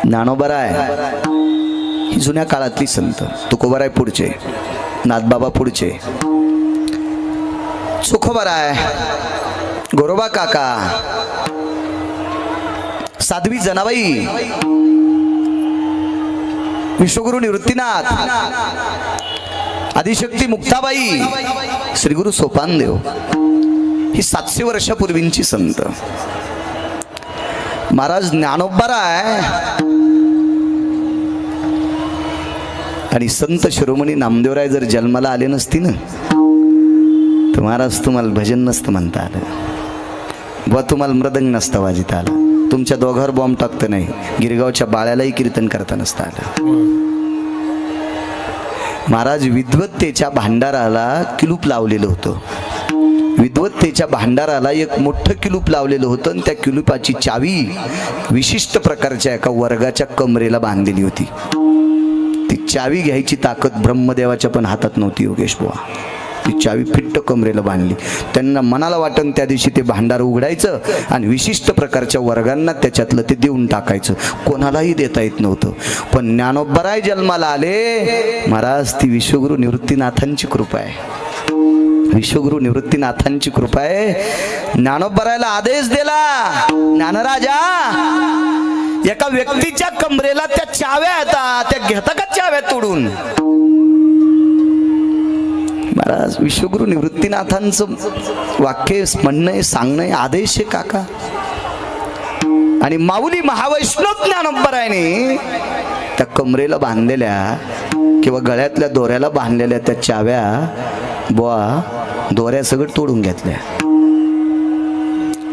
ज्ञानोबराय ही जुन्या काळातली संत, तुकोबराय पुढचे, नाथबाबा पुढचे, सुखोबराय, गोरोबा काका, साध्वी जनाबाई, विश्वगुरु निवृत्तीनाथ, आदिशक्ती मुक्ताबाई, श्रीगुरु सोपानदेव ही 700 वर्षापूर्वींची संत. महाराज ज्ञानोबराय आणि संत शिरोमणी नामदेवराय जर जन्माला आले नसती ना तर महाराज तुम्हाला भजन नसतं म्हणता आलं, व तुम्हाला मृदंग नसतं वाजिता आलं, तुमच्या दोघांवर बॉम्ब टाकतं नाही, गिरगावच्या बाळ्यालाही कीर्तन करता नसतं आलं. महाराज विद्वत्तेच्या भांडाराला किलूप लावलेलं होतं. विद्वत्तेच्या भांडाराला एक मोठं किलूप लावलेलं होतं आणि त्या किलूपाची चावी विशिष्ट प्रकारच्या एका वर्गाच्या कमरेला बांधलेली होती. ती चावी घ्यायची ताकद ब्रह्मदेवाच्या पण हातात नव्हती योगेश बुवा. ती चावी फिट्ट कमरेला बांधली. त्यांना मनाला वाटन त्या दिवशी ते भांडार उघडायचं आणि विशिष्ट प्रकारच्या वर्गांना त्याच्यातलं ते देऊन टाकायचं. कोणालाही देता येत नव्हतं. पण ज्ञानोबराय जन्माला आले महाराज, ती विश्वगुरु निवृत्तीनाथांची कृपा आहे. विश्वगुरु निवृत्तीनाथांची कृपा आहे. ज्ञानोबरायला आदेश दिला, ज्ञानराजा एका व्यक्तीच्या कमरेला त्या चाव्या येतात, त्या घेता का चाव्या तोडून? महाराज विश्वगुरु निवृत्तीनाथांचं वाक्य म्हणणं सांगणं आदेश आहे काका. आणि माऊली महावैष्णव ज्ञानोबरायने त्या कमरेला बांधलेल्या किंवा गळ्यातल्या दोऱ्याला बांधलेल्या त्या चाव्या बुवा दोऱ्या सगळं तोडून घेतल्या.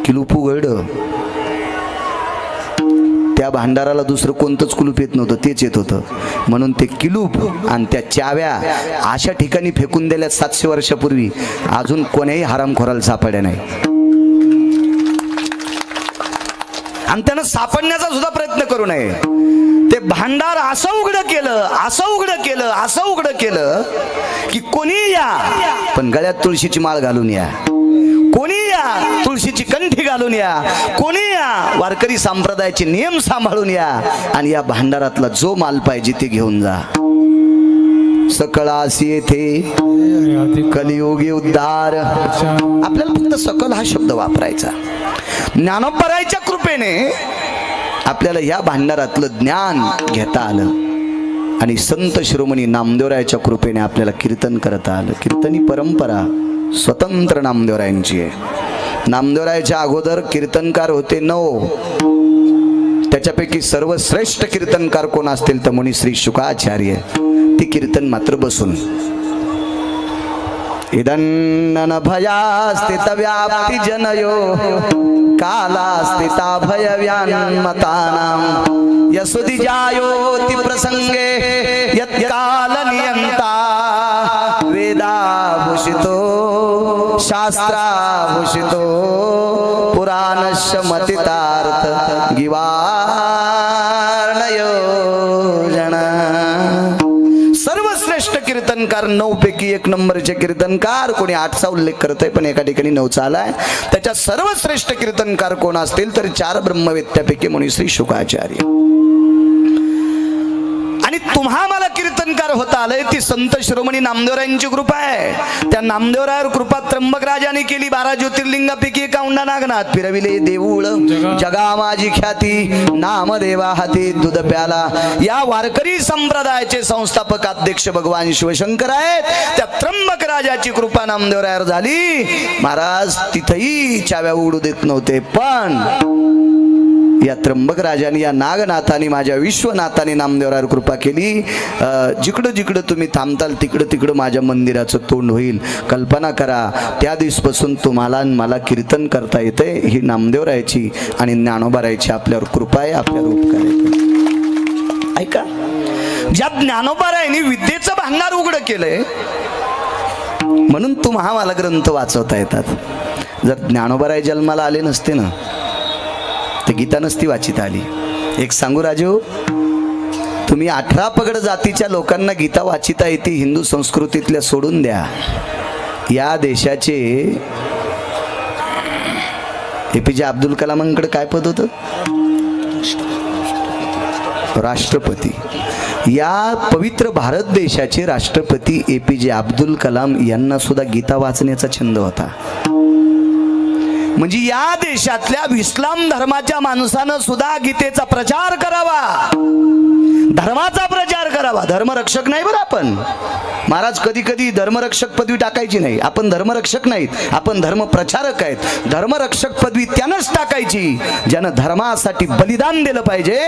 किलूप उघडलं. त्या भांडाराला दुसरं कोणतंच कुलूप येत नव्हतं, तेच येत होतं. म्हणून ते किलूप आणि त्या चाव्या अशा ठिकाणी फेकून दिल्या 700 वर्षापूर्वी, अजून कोण्याही हरामखोराला सापडल्या नाही. आणि त्यानं सापडण्याचा सुद्धा प्रयत्न करू नये. ते भांडार असं उघडं केलं, असं उघडं केलं, असं उघडं केलं की कोणी या पण गळ्यात तुळशीची माळ घालून या, कोणी या तुळशीची कंठी घालून या, कोणी या वारकरी संप्रदायाचे नियम सांभाळून या आणि या भांडारातला जो माल पाहिजे ते घेऊन जा. सकळासी येथे कलियुगी उद्धार. आपल्याला फक्त सकल हा शब्द वापरायचा. ज्ञानोबरायच्या कृपेने आपल्याला या भांडारातलं ज्ञान घेता आलं आणि संत शिरोमणी नामदेवरायाच्या कृपेने आपल्याला कीर्तन करता आलं. कीर्तनी परंपरा स्वतंत्र नामदेवरायांची आहे. नामदेवरायाच्या अगोदर कीर्तनकार होते 9. त्याच्यापैकी सर्वश्रेष्ठ कीर्तनकार कोण असतील तर मुनी श्री शुकाचार्य. ती कीर्तन मात्र बसून. इदन्न भयास्थित व्याप्ती जनयो काला स्थिता भयव्यान्मतानां यशोदि जायोति प्रसंगे यत्काल नियंता वेदाभूषितो शास्त्राभूषितो पुराणस्य मतितार्थ गिवार्णयो जना. सर्वश्रेष्ठ कीर्तनकार 9 पैकी 1 नंबरचे कीर्तनकार कोणी 8चा उल्लेख करत आहे पण एका ठिकाणी 9चा आलाय. त्याच्या सर्वश्रेष्ठ कीर्तनकार कोण असतील तर 4 ब्रह्मवेत्त्यापैकी मुनी श्री शुकाचार्य. आणि तुम्हा मला कीर्तनकार होता आलंय ती संत शिरोमणी नामदेवरायांची कृपा आहे. त्या नामदेवरायावर कृपा त्र्यंबक राजाने केली. 12 ज्योतिर्लिंगापैकी एका औंढा नागनाथ फिरविले देऊळ जगा माझी ख्याती नामदेवा हाती दूध प्याला. या वारकरी संप्रदायाचे संस्थापक अध्यक्ष भगवान शिवशंकर आहेत. त्या त्र्यंबक राजाची कृपा नामदेवरायावर झाली. महाराज तिथेही चाव्या उघडू देत नव्हते पण या त्र्यंबक राजाने या नागनाथाने माझ्या विश्वनाथाने नामदेवरायावर कृपा केली. जिकडं जिकडं तुम्ही थांबताल तिकडं तिकडं माझ्या मंदिराचं तोंड होईल. कल्पना करा त्या दिवसपासून तुम्हाला मला कीर्तन करता येते. ही नामदेवरायाची आणि ज्ञानोबरायाची आपल्यावर कृपा आहे, आपल्यावर उपकार आहे. ऐका, ज्या ज्ञानोबरायाने विद्येचं भांडार उघडं केलंय म्हणून तुम्हा मला ग्रंथ वाचवता येतात. जर ज्ञानोबराय जन्माला आले नसते ना तर गीता नसती वाचित आली. एक सांगू राजू, तुम्ही 18 पगड जातीच्या लोकांना गीता वाचिता येते हिंदू संस्कृतीतल्या सोडून द्या. या देशाचे APJ अब्दुल कलामांकडे काय पद होतं? राष्ट्रपती, या पवित्र भारत देशाचे राष्ट्रपती APJ अब्दुल कलाम यांना सुद्धा गीता वाचण्याचा छंद होता. म्हणजे या देशातल्या इस्लाम धर्माच्या माणसानं सुद्धा गीतेचा प्रचार करावा, धर्माचा प्रचार करावा. धर्मरक्षक नाही बरं आपण महाराज, कधी कधी धर्मरक्षक पदवी टाकायची नाही. आपण धर्मरक्षक नाहीत, आपण धर्मप्रचारक आहेत. धर्मरक्षक पदवी त्यानंच टाकायची ज्यानं धर्मासाठी बलिदान दिलं पाहिजे,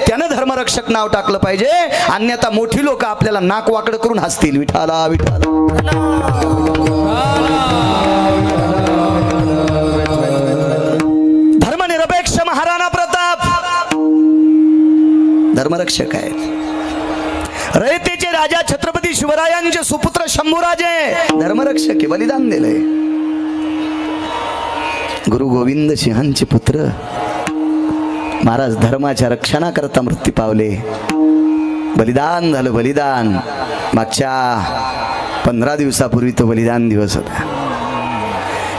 त्यानं धर्मरक्षक नाव टाकलं पाहिजे. अन्यथा मोठी लोक आपल्याला नाक वाकड करून हसतील. विठाला विठाला. धर्मनिरपेक्ष महाराणा प्रताप धर्मरक्षक आहेत. रयतेचे राजा छत्रपती शिवरायांचे सुपुत्र शंभूराजे धर्मरक्षक आहे, बलिदान दिलंय. गुरु गोविंद सिंहांचे पुत्र महाराज धर्माच्या रक्षणाकरता मृत्यू पावले. बलिदान झालं, बलिदान. मागच्या 15 दिवसापूर्वी तो बलिदान दिवस होता.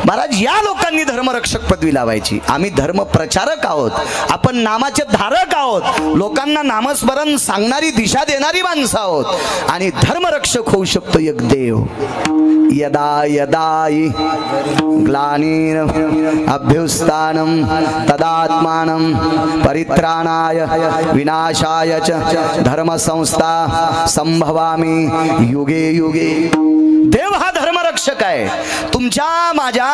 महाराज या लोकांनी धर्मरक्षक पदवी लावायची. आम्ही धर्म प्रचारक आहोत, आपण नामाचे धारक आहोत, लोकांना नामस्मरण सांगणारी दिशा देणारी माणसं आहोत. आणि धर्मरक्षक होऊ शकतो एक देव. यदा यदा ग्लानिर अभ्युत्थानं तदात्मानं परित्राणाय विनाशाय च धर्मसंस्था संभवामि युगे युगे. देव हा धर्मरक्षक आहे. तुमच्या माझ्या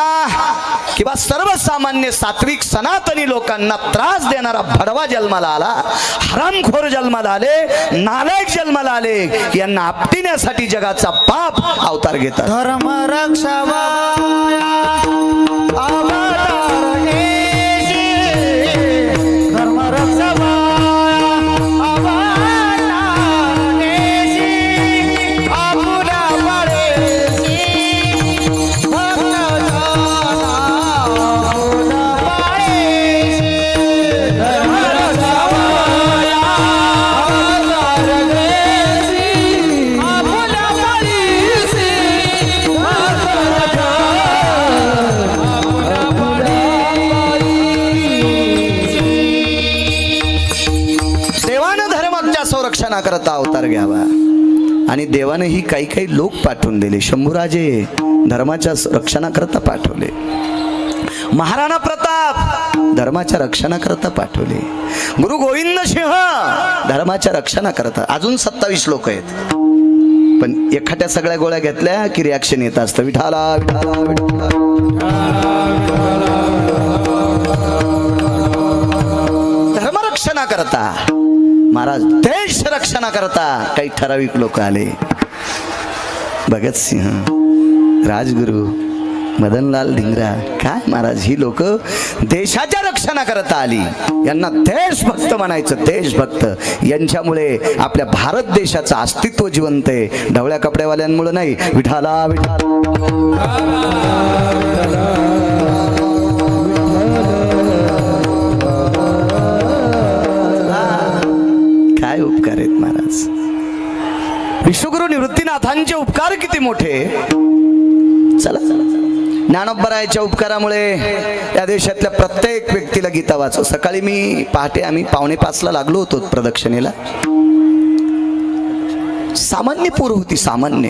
किंवा सर्वसामान्य सात्विक सनातनी लोकांना त्रास देणारा भडवा जन्माला आला, हरामखोर जन्माला आले, नालायक जन्माला आले, यांना आपटिण्यासाठी जगाचा पाप अवतार घेतात. धर्मरक्षवा करता अवतार घ्यावा. आणि देवानेही काही काही लोक पाठवून दिले. शंभूराजे धर्माच्या रक्षणाकरता पाठवले. महाराणा प्रताप धर्माच्या रक्षणाकरता पाठवले. गुरु गोविंद सिंह धर्माच्या रक्षणाकरता. अजून 27 लोक आहेत, पण एखाद्या सगळ्या गोळ्या घेतल्या की रिॲक्शन येत असतं. विठाला विठाला विठाला. धर्मरक्षणाकरता महाराज, देश रक्षणाकरता काही ठराविक लोक आले. भगतसिंह, राजगुरू, मदनलाल धिंगरा. काय महाराज, ही लोक देशाच्या रक्षणाकरता आली. यांना देशभक्त म्हणायचं, देशभक्त. यांच्यामुळे आपल्या भारत देशाचं अस्तित्व जिवंत आहे, ढवळ्या कपड्यावाल्यांमुळे नाही. विठाला विठाला. काय उपकार आहेत महाराज. विश्वगुरु निवृत्तीनाथांचे उपकार किती मोठे. चला ज्ञानोबरायाच्या उपकारामुळे या देशातल्या प्रत्येक व्यक्तीला गीता वाचो. सकाळी मी पहाटे आम्ही 4:45 लागलो होतो प्रदक्षिणेला. सामान्य पोरं होती, सामान्य,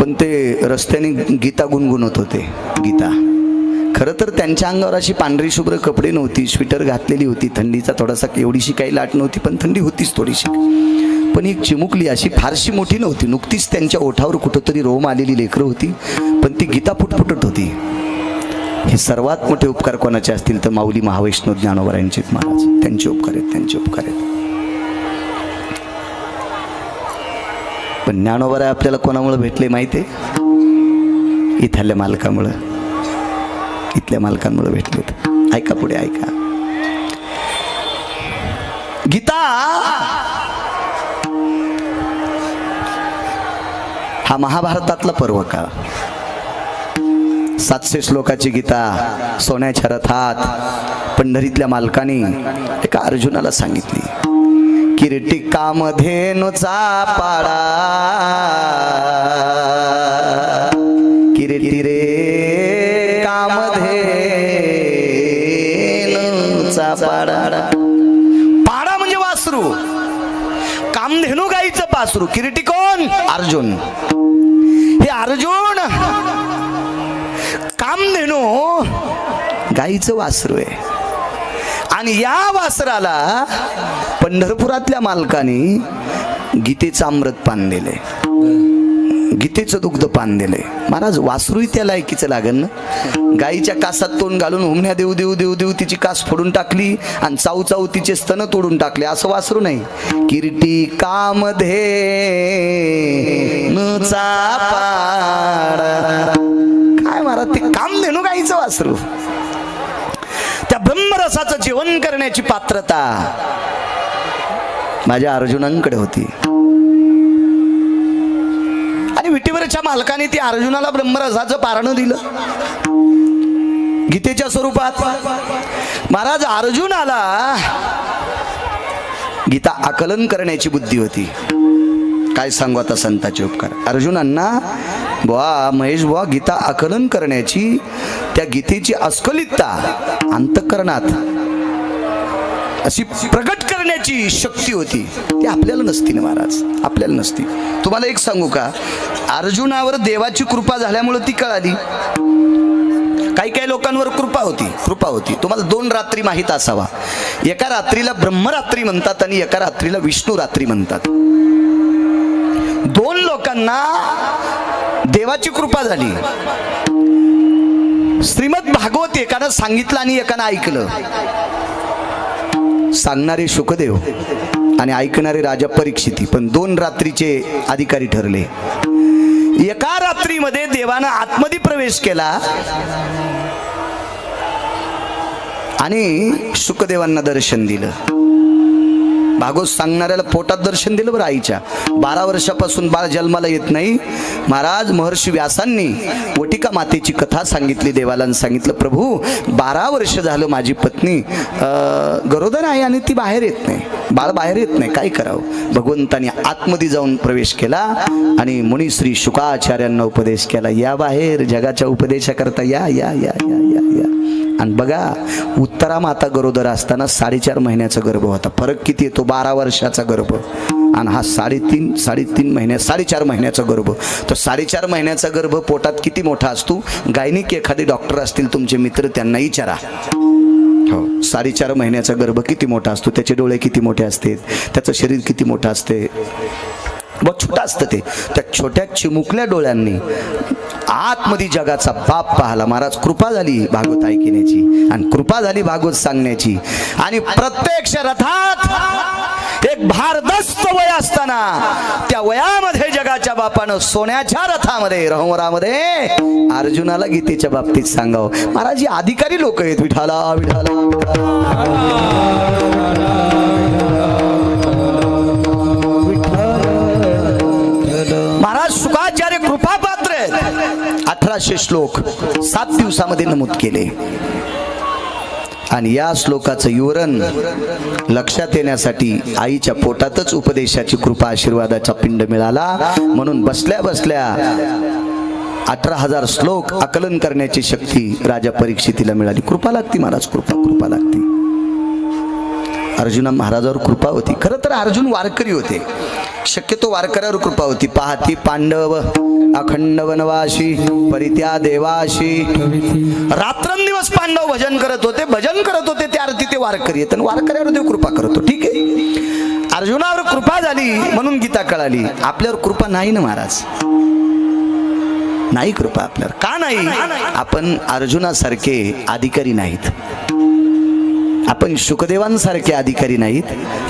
पण ते रस्त्याने गीता गुणगुणत होते. गीता खरं तर त्यांच्या अंगावर अशी पांढरी शुभ्र कपडे नव्हती, स्वेटर घातलेली होती. थंडीचा थोडासा एवढीशी काही लाट नव्हती, पण थंडी होतीच थोडीशी. पण एक चिमुकली अशी फारशी मोठी नव्हती, नुकतीच त्यांच्या ओठावर कुठंतरी रोम आलेली लेकरं होती, पण ती गीता फुटफुटत होती. हे सर्वात मोठे उपकार कोणाचे असतील तर माऊली महावैष्णव ज्ञानोबरायांचे महाराज. त्यांचे उपकार आहेत, त्यांचे उपकार आहेत. पण ज्ञानोबराय आपल्याला कोणामुळे भेटले माहिती आहे? इथल्या मालकामुळं, इथल्या मालकांमुळे भेटलेत. ऐका पुढे ऐका. गीता हा महाभारतातला पर्व काळ. 700 श्लोकाची गीता सोन्याच्या रथात पंढरीतल्या मालकाने एका अर्जुनाला सांगितली. किरीटिकामधेनुचा पाडा, किरीटी रे कामधेनुचा पाडा. पाडा म्हणजे वासुदेव. वासरू, कामधेनू गाईचं पासरू. किरीटी कोण? अर्जुन. हे अर्जुन कामधेनू गाईचं वासरू आहे. आणि या वासराला पंढरपुरातल्या मालकाने गीतेचं अमृत पान दिले, गीतेचं दुग्ध पान दिले. महाराज वासरूही त्या लायकीचं लागेल ना. गाईच्या कासात तोंड घालून हुमण्या देऊ देऊ देऊ देऊ तिची कास फोडून टाकली आणि चाऊ चाऊ तिचे स्तन तोडून टाकले, असं वासरू नाही. किरीटी कामधेनूचा पाड. काय महाराज ते कामधेनू गाईचं वासरू. त्या ब्रह्मरसाचं जेवण करण्याची पात्रता माझ्या अर्जुनांकडे होती. आणि विटीवरच्या मालकाने ती अर्जुनाला ब्रह्मरसाचं पारणं दिलं गीतेच्या स्वरूपात. महाराज अर्जुनाला गीता आकलन करण्याची बुद्धी होती. काय सांगू आता संतांचे उपकार. अर्जुनांना बुवा महेश बुवा गीता आकलन करण्याची, त्या गीतेची अस्खलितता अंतःकरणात अशी प्रगट करण्याची शक्ती होती. ती आपल्याला नसती ना महाराज, आपल्याला नसती. तुम्हाला एक सांगू का, अर्जुनावर देवाची कृपा झाल्यामुळे ती कळाली. काही काही लोकांवर कृपा होती. तुम्हाला 2 रात्री माहीत असावा. एका रात्रीला ब्रह्मरात्री म्हणतात आणि एका रात्रीला विष्णू रात्री म्हणतात. 2 लोकांना देवाची कृपा झाली. श्रीमद भागवत एकानं सांगितलं आणि एकानं ऐकलं. सांगणारे शुकदेव आणि ऐकणारे राजा परीक्षिती, पण 2 रात्रीचे अधिकारी ठरले. एका रात्रीमध्ये देवानं आतमध्ये प्रवेश केला आणि शुकदेवांना दर्शन दिलं. भागवत सांगणाऱ्याला पोटात दर्शन दिलं बरं आईच्या. 12 वर्षापासून बाळ जन्माला येत नाही. महाराज महर्षी व्यासांनी वटिका मातेची कथा सांगितली देवाला आणि सांगितलं, प्रभू 12 वर्ष झालं माझी पत्नी गरोदर आहे आणि ती बाहेर येत नाही, बाळ बाहेर येत नाही, काय करावं. भगवंतानी आतमध्ये जाऊन प्रवेश केला आणि मुनी श्री शुकाचार्यांना उपदेश केला, या बाहेर जगाच्या उपदेशाकरता या या या या या या. आणि बघा उत्तरा माता गरोदर असताना 4.5 महिन्याचा गर्भ होता. फरक किती येतो, 12 वर्षाचा गर्भ आणि हा 3.5 महिन्या 4.5 महिन्याचा गर्भ. तो 4.5 महिन्याचा गर्भ पोटात किती मोठा असतो. गायनिक एखादे डॉक्टर असतील तुमचे मित्र, त्यांना विचारा. हो, 4.5 महिन्याचा गर्भ किती मोठा असतो, त्याचे डोळे किती मोठे असते, त्याचं शरीर किती मोठं असते, बहुत छोटा असतं ते. त्या छोट्या चिमुकल्या डोळ्यांनी आतमध्ये जगाचा बाप पाहला. महाराज कृपा झाली भागवत ऐकण्याची आणि कृपा झाली भागवत सांगण्याची. आणि प्रत्यक्ष रथात एक भारदस्त वय असताना त्या वयामध्ये जगाच्या बापानं सोन्याच्या रथामध्ये रहमरामध्ये अर्जुनाला गीतेच्या बाबतीत सांगावं. महाराज हे अधिकारी लोक आहेत. विठाला विठाला महाराज शुकाचार्य कृपा पात्र आहेत. 1800 श्लोक 7 दिवसामध्ये नमूद केले. आणि या श्लोकाचं विवरण लक्षात येण्यासाठी आईच्या पोटातच उपदेशाची कृपा आशीर्वादाचा पिंड मिळाला. म्हणून बसल्या बसल्या 18,000 श्लोक आकलन करण्याची शक्ती राजा परीक्षितीला मिळाली. कृपा लागती महाराज, कृपा लागती. अर्जुना महाराजावर कृपा होती. खरं तर अर्जुन वारकरी होते, शक्यतो वारकऱ्यावर कृपा होती. पाहती पांडव अखंड वनवाशी परित्या देवाशी. रात्रंदिवस पांडव भजन करत होते त्या अर्थी ते वारकरी आहेत आणि वारकऱ्यावर देव कृपा करतो. ठीक आहे, अर्जुनावर कृपा झाली म्हणून गीता कळाली. आपल्यावर कृपा नाही ना महाराज, नाही कृपा आपल्यावर. का नाही? आपण अर्जुनासारखे अधिकारी नाहीत, आपण शुकदेवांसारखे अधिकारी नाहीत,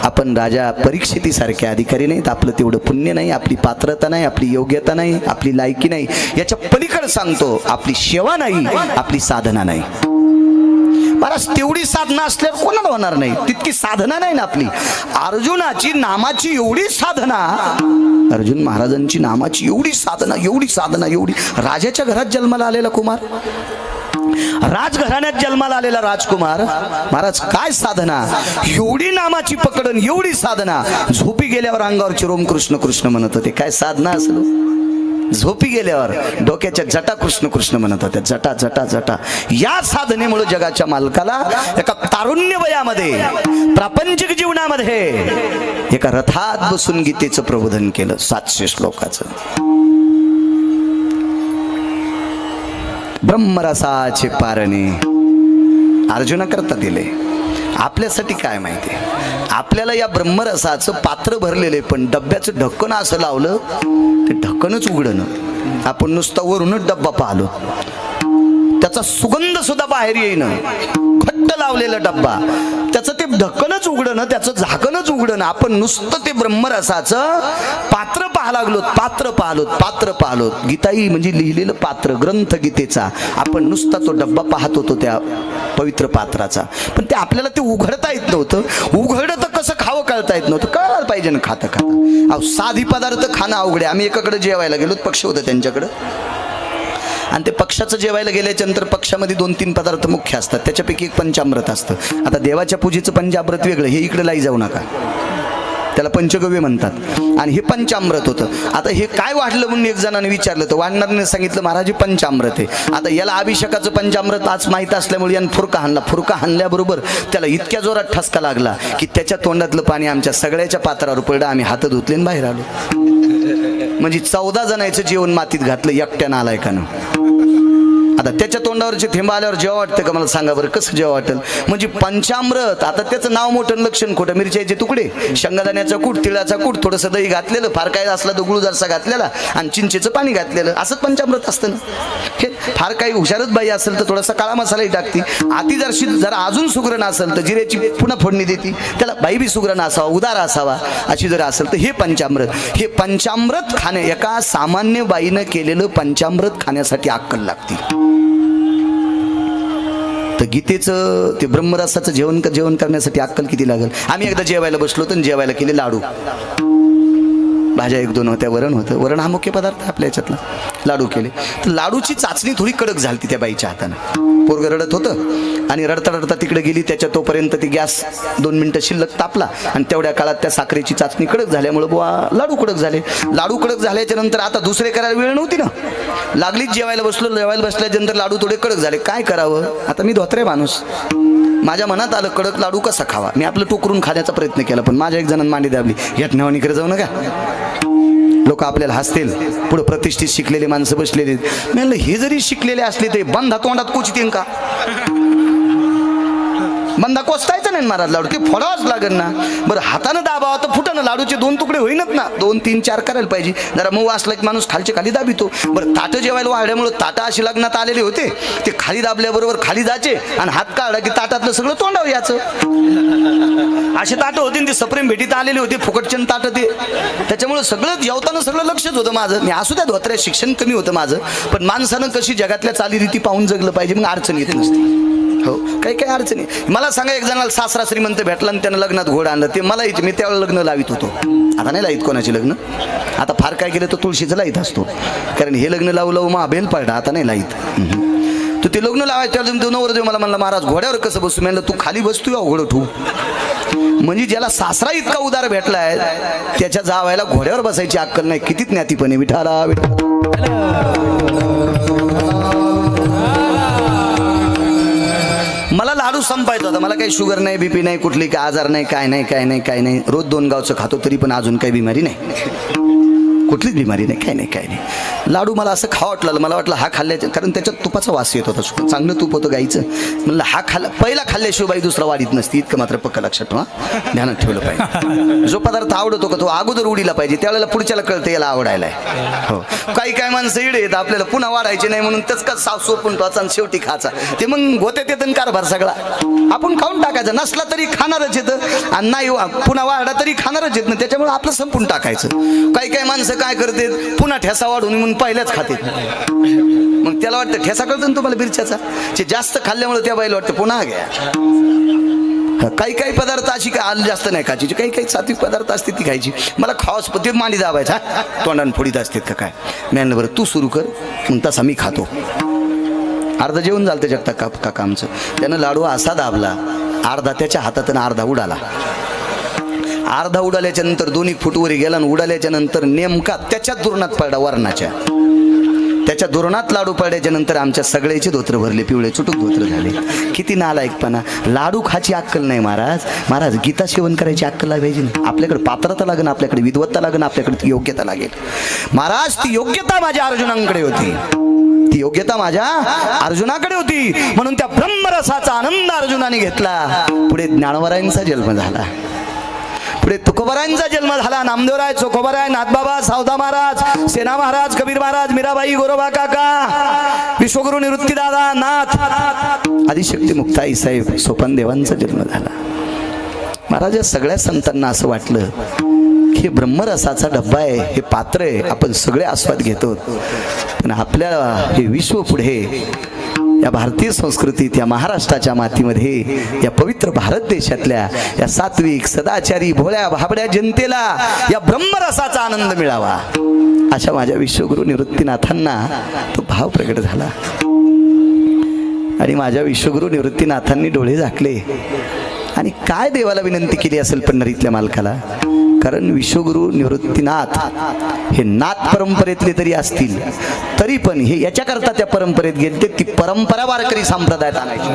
आपण राजा परीक्षितीसारखे अधिकारी नाहीत. आपलं तेवढं पुण्य नाही, आपली पात्रता नाही, आपली योग्यता नाही, आपली लायकी नाही. याच्या पलीकडे सांगतो, आपली सेवा नाही, आपली साधना नाही. महाराज तेवढी साधना असल्यावर कोणाला होणार नाही, तितकी साधना नाही ना आपली. अर्जुनाची नामाची एवढी साधना, अर्जुन महाराजांची नामाची एवढी साधना. राजाच्या घरात जन्माला आलेला कुमार, राजघराण्यात जन्माला आलेला राजकुमार. महाराज काय साधना, एवढी नामाची पकडन, एवढी साधना. झोपी गेल्यावर अंगावरचे रोम कृष्ण कृष्ण म्हणत होते. काय साधना असेल. झोपी गेल्यावर डोक्याच्या जटा कृष्ण कृष्ण म्हणत होत्या. जटा जटा जटा. या साधनेमुळे जगाच्या मालकाला एका तारुण्य वयामध्ये प्रापंचिक जीवनामध्ये एका रथात बसून गीतेचं प्रबोधन केलं 700 श्लोकाचं. ब्रह्मरसाचे पारणे अर्जुना करता दिले. आपल्यासाठी काय माहिती, आपल्याला या ब्रह्मरसाचं पात्र भरलेले पण डब्याचं ढक्कन असं लावलं ते ढक्कनच उघडणं. आपण नुसता वरूनच डब्बा पाहलो, त्याचा सुगंध सुद्धा बाहेर येईन. घट्ट लावलेला डब्बा, त्याचं ते ढक्कनच उघडणं, त्याचं झाकणच उघडणं. आपण नुसतं ते ब्रह्मरसाचं पात्र पाहा लागलो, पात्र पाहलो. गीताई म्हणजे लिहिलेलं पात्र, ग्रंथ गीतेचा. आपण नुसता तो डब्बा पाहत होतो त्या पवित्र पात्राचा, पण ते आपल्याला ते उघडता येत नव्हतं. उघडं तर कसं खावं कळता येत नव्हतं. कळायला पाहिजे ना खाता खाता. अहो साधी पदार्थ खाणं अवघड आहे. आम्ही एकाकडे जेवायला गेलो, पक्ष होतं त्यांच्याकडं, आणि ते पक्षाचं जेवायला गेल्याच्या नंतर पक्षामध्ये 2-3 पदार्थ मुख्य असतात, त्याच्यापैकी एक पंचामृत असतं. आता देवाच्या पूजेचं पंचामृत वेगळं, हे इकडे लाई जाऊ नका, त्याला पंचगव्य म्हणतात, आणि हे पंचामृत होतं. आता हे काय वाढलं म्हणून एक जणांनी विचारलं, तर वाढणाऱ्याने सांगितलं महाराज हे पंचामृत आहे. आता याला अभिषेकाचं पंचामृत आज माहीत असल्यामुळे यानं फुरका हाणला. फुरका हाणल्याबरोबर त्याला इतक्या जोरात ठसका लागला की त्याच्या तोंडातलं पाणी आमच्या सगळ्याच्या पात्रावर पडलं. आम्ही हात धुतले आणि बाहेर आलो. म्हणजे 14 जणांचं जेवण मातीत घातलं एकट्या नालायकानं. आता त्याच्या तोंडावरचे थेंब आल्यावर जेव्हा वाटतं का मला सांगा बरं, कसं जेव्हा वाटेल. म्हणजे पंचामृत. आता त्याचं नाव मोठं लक्षण खोटं. मिरच्याचे तुकडे, शेंगादाण्याचा कूट, तिळाचा कूट, थोडंसं दही घातलेलं, फार काय असला तर गुळ जरसा घातलेला, आणि चिंचेचं पाणी घातलेलं, असंच पंचामृत असतं ना. हे फार काही हुशारच बाई असेल तर थोडासा काळा मसालाही टाकते. आती जरा अजून सुगरण असेल तर जिऱ्याची पुन्हा फोडणी देते. त्याला बाई बी सुगरण असावा, उदार असावा, अशी जर असेल तर हे पंचामृत. हे पंचामृत खाणे, एका सामान्य बाईनं केलेलं पंचामृत खाण्यासाठी अक्कल लागते. तर गीतेचं ते ब्रह्मरसाचं जेवण करण्यासाठी अक्कल किती लागेल. आम्ही एकदा जेवायला बसलो तर जेवायला केले लाडू. भाज्या 1-2 होत्या, वरण होतं. वरण हा मुख्य पदार्थ आपल्या याच्यातला. लाडू केले, तर लाडूची चाचणी थोडी कडक झाली त्या बाईच्या हातानं. पोरगं रडत होतं आणि रडता रडता तिकडे गेली. त्याच्या तोपर्यंत ती गॅस 2 मिनिटं शिल्लक तापला, आणि तेवढ्या काळात त्या साखरेची चाचणी कडक झाल्यामुळे बुवा लाडू कडक झाले. लाडू कडक झाल्याच्या नंतर आता दुसरे करायला वेळ नव्हती ना, लागलीच जेवायला बसलो. जेवायला बसल्यानंतर लाडू थोडे कडक झाले. काय करावं आता, मी धोत्रे माणूस. माझ्या मनात आलं कडक लाडू कसा खावा. मी आपलं टोकरून खाण्याचा प्रयत्न केला, पण माझ्या एक जणांनी मांडी दाबली, यात नावानी इकडे जाऊ नका, लोक आपल्याला हसतील. पुढे प्रतिष्ठित शिकलेले माणसं बसलेले. मी म्हणलं हे जरी शिकलेले असले ते बंधा तोंडात कोचतील का. बंधा कोचतायचं नाही महाराज, लाडू ते फोडावंच लागेल ना. बरं हातानं दाबावा तर फुटानं, लाडूचे 2 तुकडे होईनच ना. 2, 3, 4 करायला पाहिजे. जरा मऊ असला की माणूस खालचे खाली दाबितो. बरं ताटं जेवायला वाढल्यामुळे ताटं अशी लग्नात आलेले होते, ते खाली दाबल्याबरोबर खाली जायचे, आणि हात काढला की ताटातलं सगळं तोंडावर याचं. असे ताटं होते, ते सप्रेम भेटीत आलेले होते, फुकटचंद ताटं ते. त्याच्यामुळे सगळं जेवताना सगळं लक्षच होतं माझं. मी असू द्या धोत्र्या, शिक्षण कमी होतं माझं, पण माणसानं कशी जगातल्या चालीरीती पाहून जगलं पाहिजे, मग अडचण येत नसते. हो, काही अडचणी. मला सांगा, एक जणाला सासरा श्रीमंत भेटला आणि त्यानं लग्नात घोडं आणलं. ते मला मी त्यावेळेला लग्न लावित होतो. आता नाही लावित कोणाचे लग्न. आता फार काय केलं तर तुळशीचं लावित असतो, कारण हे लग्न लावू लावू मग बेल पडला. आता नाही लावित. तू ते लग्न लावायचं नवरदेव मला म्हणला, महाराज घोड्यावर कसं बसू. म्हणलं तू खाली बसतोय घोडं ठू. म्हणजे ज्याला सासरा इतका उदार भेटलाय त्याच्या जावायला घोड्यावर बसायची अक्कल नाही. किती ज्ञातीपणे. विठाला मला लाडू संपायचा होता. मला काही शुगर नाही, बीपी नाही, कुठली काय आजार नाही, काय नाही. रोज 2 गावचं खातो तरी पण अजून काही बिमारी नाही, कुठलीच बिमारी नाही, काय नाही. लाडू मला असं खावं वाटलं. मला वाटलं हा खाल्ल्याचं, कारण त्याच्यात तुपाचा वास येत होता, चांगलं तूप होतं गाईचं. म्हणलं हा पहिला खाल्ल्याशिवाय बाई दुसरा वाढीत नसती. इतकं मात्र पक्का लक्षात ठेवा, ध्यानात ठेवलं पाहिजे. जो पदार्थ आवडतो का तो अगोदर उडीला पाहिजे, त्यावेळेला पुढच्याला कळतं याला आवडायलाय. हो, काही माणसं इडे येत आपल्याला पुन्हा वाढायचे नाही म्हणून त्याच का साफ सोपून ठेवायचा आणि शेवटी खायचा. ते मग गोत्यात येतं कारभार सगळा. आपण खाऊन टाकायचं, नसला तरी खाणारच येतं, आणि नाही पुन्हा वाढा तरी खाणारच येत नाही. त्याच्यामुळे आपलं संपून टाकायचं. काही माणसं काय करते, पुन्हा ठेसा वाढून म्हणून पहिल्याच खाते. मग त्याला वाटतं ठेसा कळतो ना तुम्हाला मिरच्याचा. ते जास्त खाल्ल्यामुळे त्या बाईला वाटतं पुन्हा घ्या. काही पदार्थ अशी काय आलं जास्त नाही खायची, काही सात्विक पदार्थ असते ती खायची. मला खास ते मांडी दाबायचा, तोंडाने फोडीत असतात का काय. मी म्हणलं बरं तू सुरू कर, मग तसा मी खातो. अर्धा जेवण झालं ते जगता काका आमचं. त्यानं लाडू असा दाबला, अर्धा त्याच्या हातातून अर्धा उडाला. अर्धा उडाल्याच्या नंतर 2 फूट वर गेला, आणि उडाल्याच्या नंतर नेमका त्याच्यात दुर्नात पडला वरणाच्या. त्याच्या धोरणात लाडू पडल्याच्या नंतर आमच्या सगळ्याचे धोत्र भरले, पिवळे चुटूक धोत्र झाले. किती नालायकपणा. लाडू खाची अक्कल नाही महाराज. महाराज गीता सेवन करायची अक्कल लागायची नाही. आपल्याकडे पात्रता लागेल, आपल्याकडे विद्वत्ता लागेल, आपल्याकडे योग्यता लागेल. महाराज ती योग्यता माझ्या अर्जुनांकडे होती, ती योग्यता माझ्या अर्जुनाकडे होती. म्हणून त्या ब्रह्मरसाचा आनंद अर्जुनाने घेतला. पुढे ज्ञानवरायांचा जन्म झाला, पुढे तुकोबारायांचा जन्म झाला. नामदेवराय, चोखोबाराय, नाथबाबा, सावदा महाराज, सेना महाराज, कबीर महाराज, मीराबाई, गोरोबा काका, विश्वगुरु निवृत्तीदादा, नाथ, आदिशक्ती मुक्ताई साहेब, सोपान देवांचा जन्म झाला. महाराज या सगळ्या संतांना असं वाटलं की हे ब्रह्मरसाचा डब्बा आहे, हे पात्र आहे, आपण सगळे आस्वाद घेतो. पण आपल्याला हे विश्व पुढे या भारतीय संस्कृतीत, या महाराष्ट्राच्या मातीमध्ये, या पवित्र भारत देशातल्या या सात्विक सदाचारी भोळ्या भाबड्या जनतेला या ब्रह्मरसाचा आनंद मिळावा, अशा माझ्या विश्वगुरु निवृत्तीनाथांना तो भाव प्रगट झाला. आणि माझ्या विश्वगुरु निवृत्तीनाथांनी डोळे झाकले आणि काय देवाला विनंती केली असेल पंढरीतल्या मालकाला. कारण विश्वगुरु निवृत्तीनाथ हे नाथ परंपरेतले तरी असतील, तरी पण हे याच्याकरता त्या परंपरेत गेले, ती परंपरा वारकरी संप्रदायात आणायची.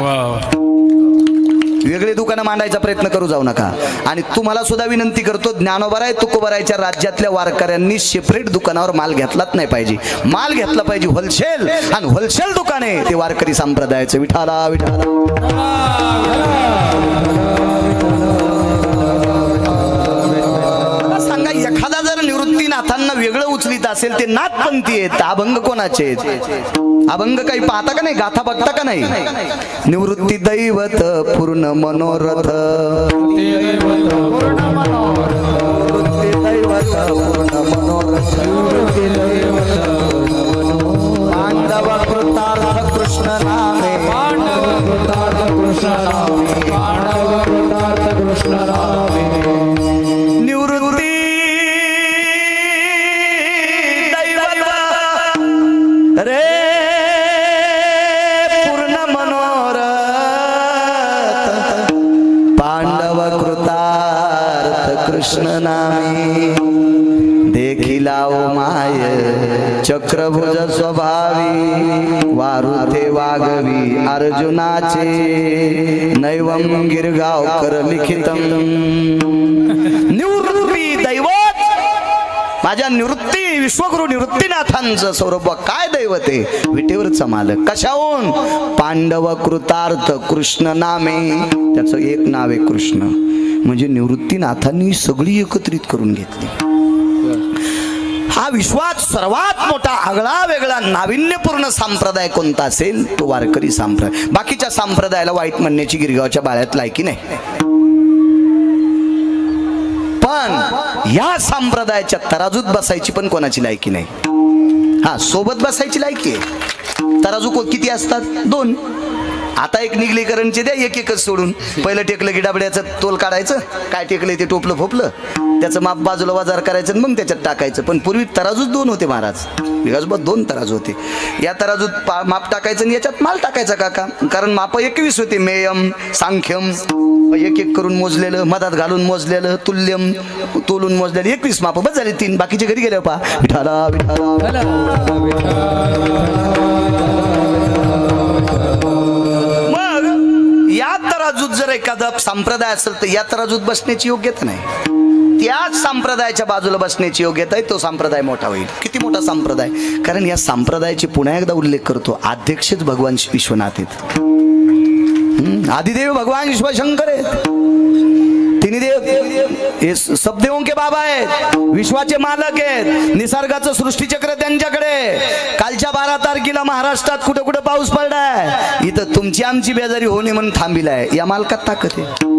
वेगळे दुकानं मांडायचा प्रयत्न करू जाऊ नका. आणि तुम्हाला सुद्धा विनंती करतो, ज्ञानोबाराय तुकोबारायच्या राज्यातल्या वारकऱ्यांनी सेपरेट दुकानावर माल घेतलाच नाही पाहिजे. माल घेतला पाहिजे होलसेल, आणि होलसेल दुकाने ते वारकरी संप्रदायाचे. विठाला विठाला. सांगा, एखादा जर निवृत्तीनाथांना वेगळं उचलीत असेल, ते नाथपंथी आहेत. अभंग कोणाचे आहेत? अभंग काही पाहता का नाही, गाथा बघता का नाही? निवृत्ती दैवत पूर्ण मनोरथ, पांडव कृतार्थ कृष्ण नामे, निवृत्ती रे पूर्ण मनोरथ, पांडव कृतार्थ कृष्ण नामी, देखिला माय चक्रभुज स्वभावी, वारुथे वागवी अर्जुनाचे, नैवम गिरगावकर लिखितम. निवृत्ती दैवत माझ्या निवृत्ती विश्वगुरु निवृत्तीनाथांचं सौरभ काय दैवत आहे? विटेवरचा मालक. कशाहून? पांडव कृतार्थ कृष्ण नामे, त्याचं एक नाव आहे कृष्ण. म्हणजे निवृत्तीनाथांनी सगळी एकत्रित करून घेतली. हा विश्वात सर्वात मोठा आगळा वेगळा नाविन्यपूर्ण संप्रदाय कोणता असेल, तो वारकरी संप्रदाय. बाकीच्या संप्रदायाला वाईट म्हणण्याची गिरगावच्या बाळ्यात लायकी नाही, पण या संप्रदायाच्या तराजूत बसायची पण कोणाची लायकी नाही. हा, सोबत बसायची लायकी आहे. तराजू किती असतात? 2. आता एक निगलीकरणचे द्या, एक एकच सोडून. पहिलं टेकलं की डाबड्याचं तोल काढायचं, काय टेकलं ते टोपलं फोपलं, त्याचं माप बाजूला बाजार करायचं, मग त्याच्यात टाकायचं. पण पूर्वी तराजूच 2 होते महाराज, विकासोबत 2 तराजू होते. या तराजूत माप टाकायचं आणि याच्यात माल टाकायचा काका. कारण माप 21 होते, मेयम सांख्यम, एक एक करून मोजलेलं, मधात घालून मोजलेलं, तुल्यम तोलून मोजलेलं, 21 माप बस झाले. 3 बाकीचे घरी गेले पा. विठाला विठाला. या तराजूत जर एखादा संप्रदाय असेल तर या तराजूत बसण्याची योग्यता नाही, त्याच संप्रदायाच्या बाजूला बसण्याची योग्यता आहे. तो संप्रदाय मोठा होईल. किती मोठा संप्रदाय? कारण या संप्रदायाची पुन्हा एकदा उल्लेख करतो, अध्यक्षच भगवान विश्वनाथ आहेत. आदिदेव भगवान विश्वशंकर आहेत. तिन्ही देव हे सब देवों के बाबा आहेत, विश्वाचे मालक आहेत. निसर्गाचं सृष्टीचक्र त्यांच्याकडे. कालच्या 12 तारखेला महाराष्ट्रात कुठे कुठे पाऊस पडलाय, इथं तुमची आमची बेजारी होणे म्हणून थांबिलाय. या मालकात ताकद आहे.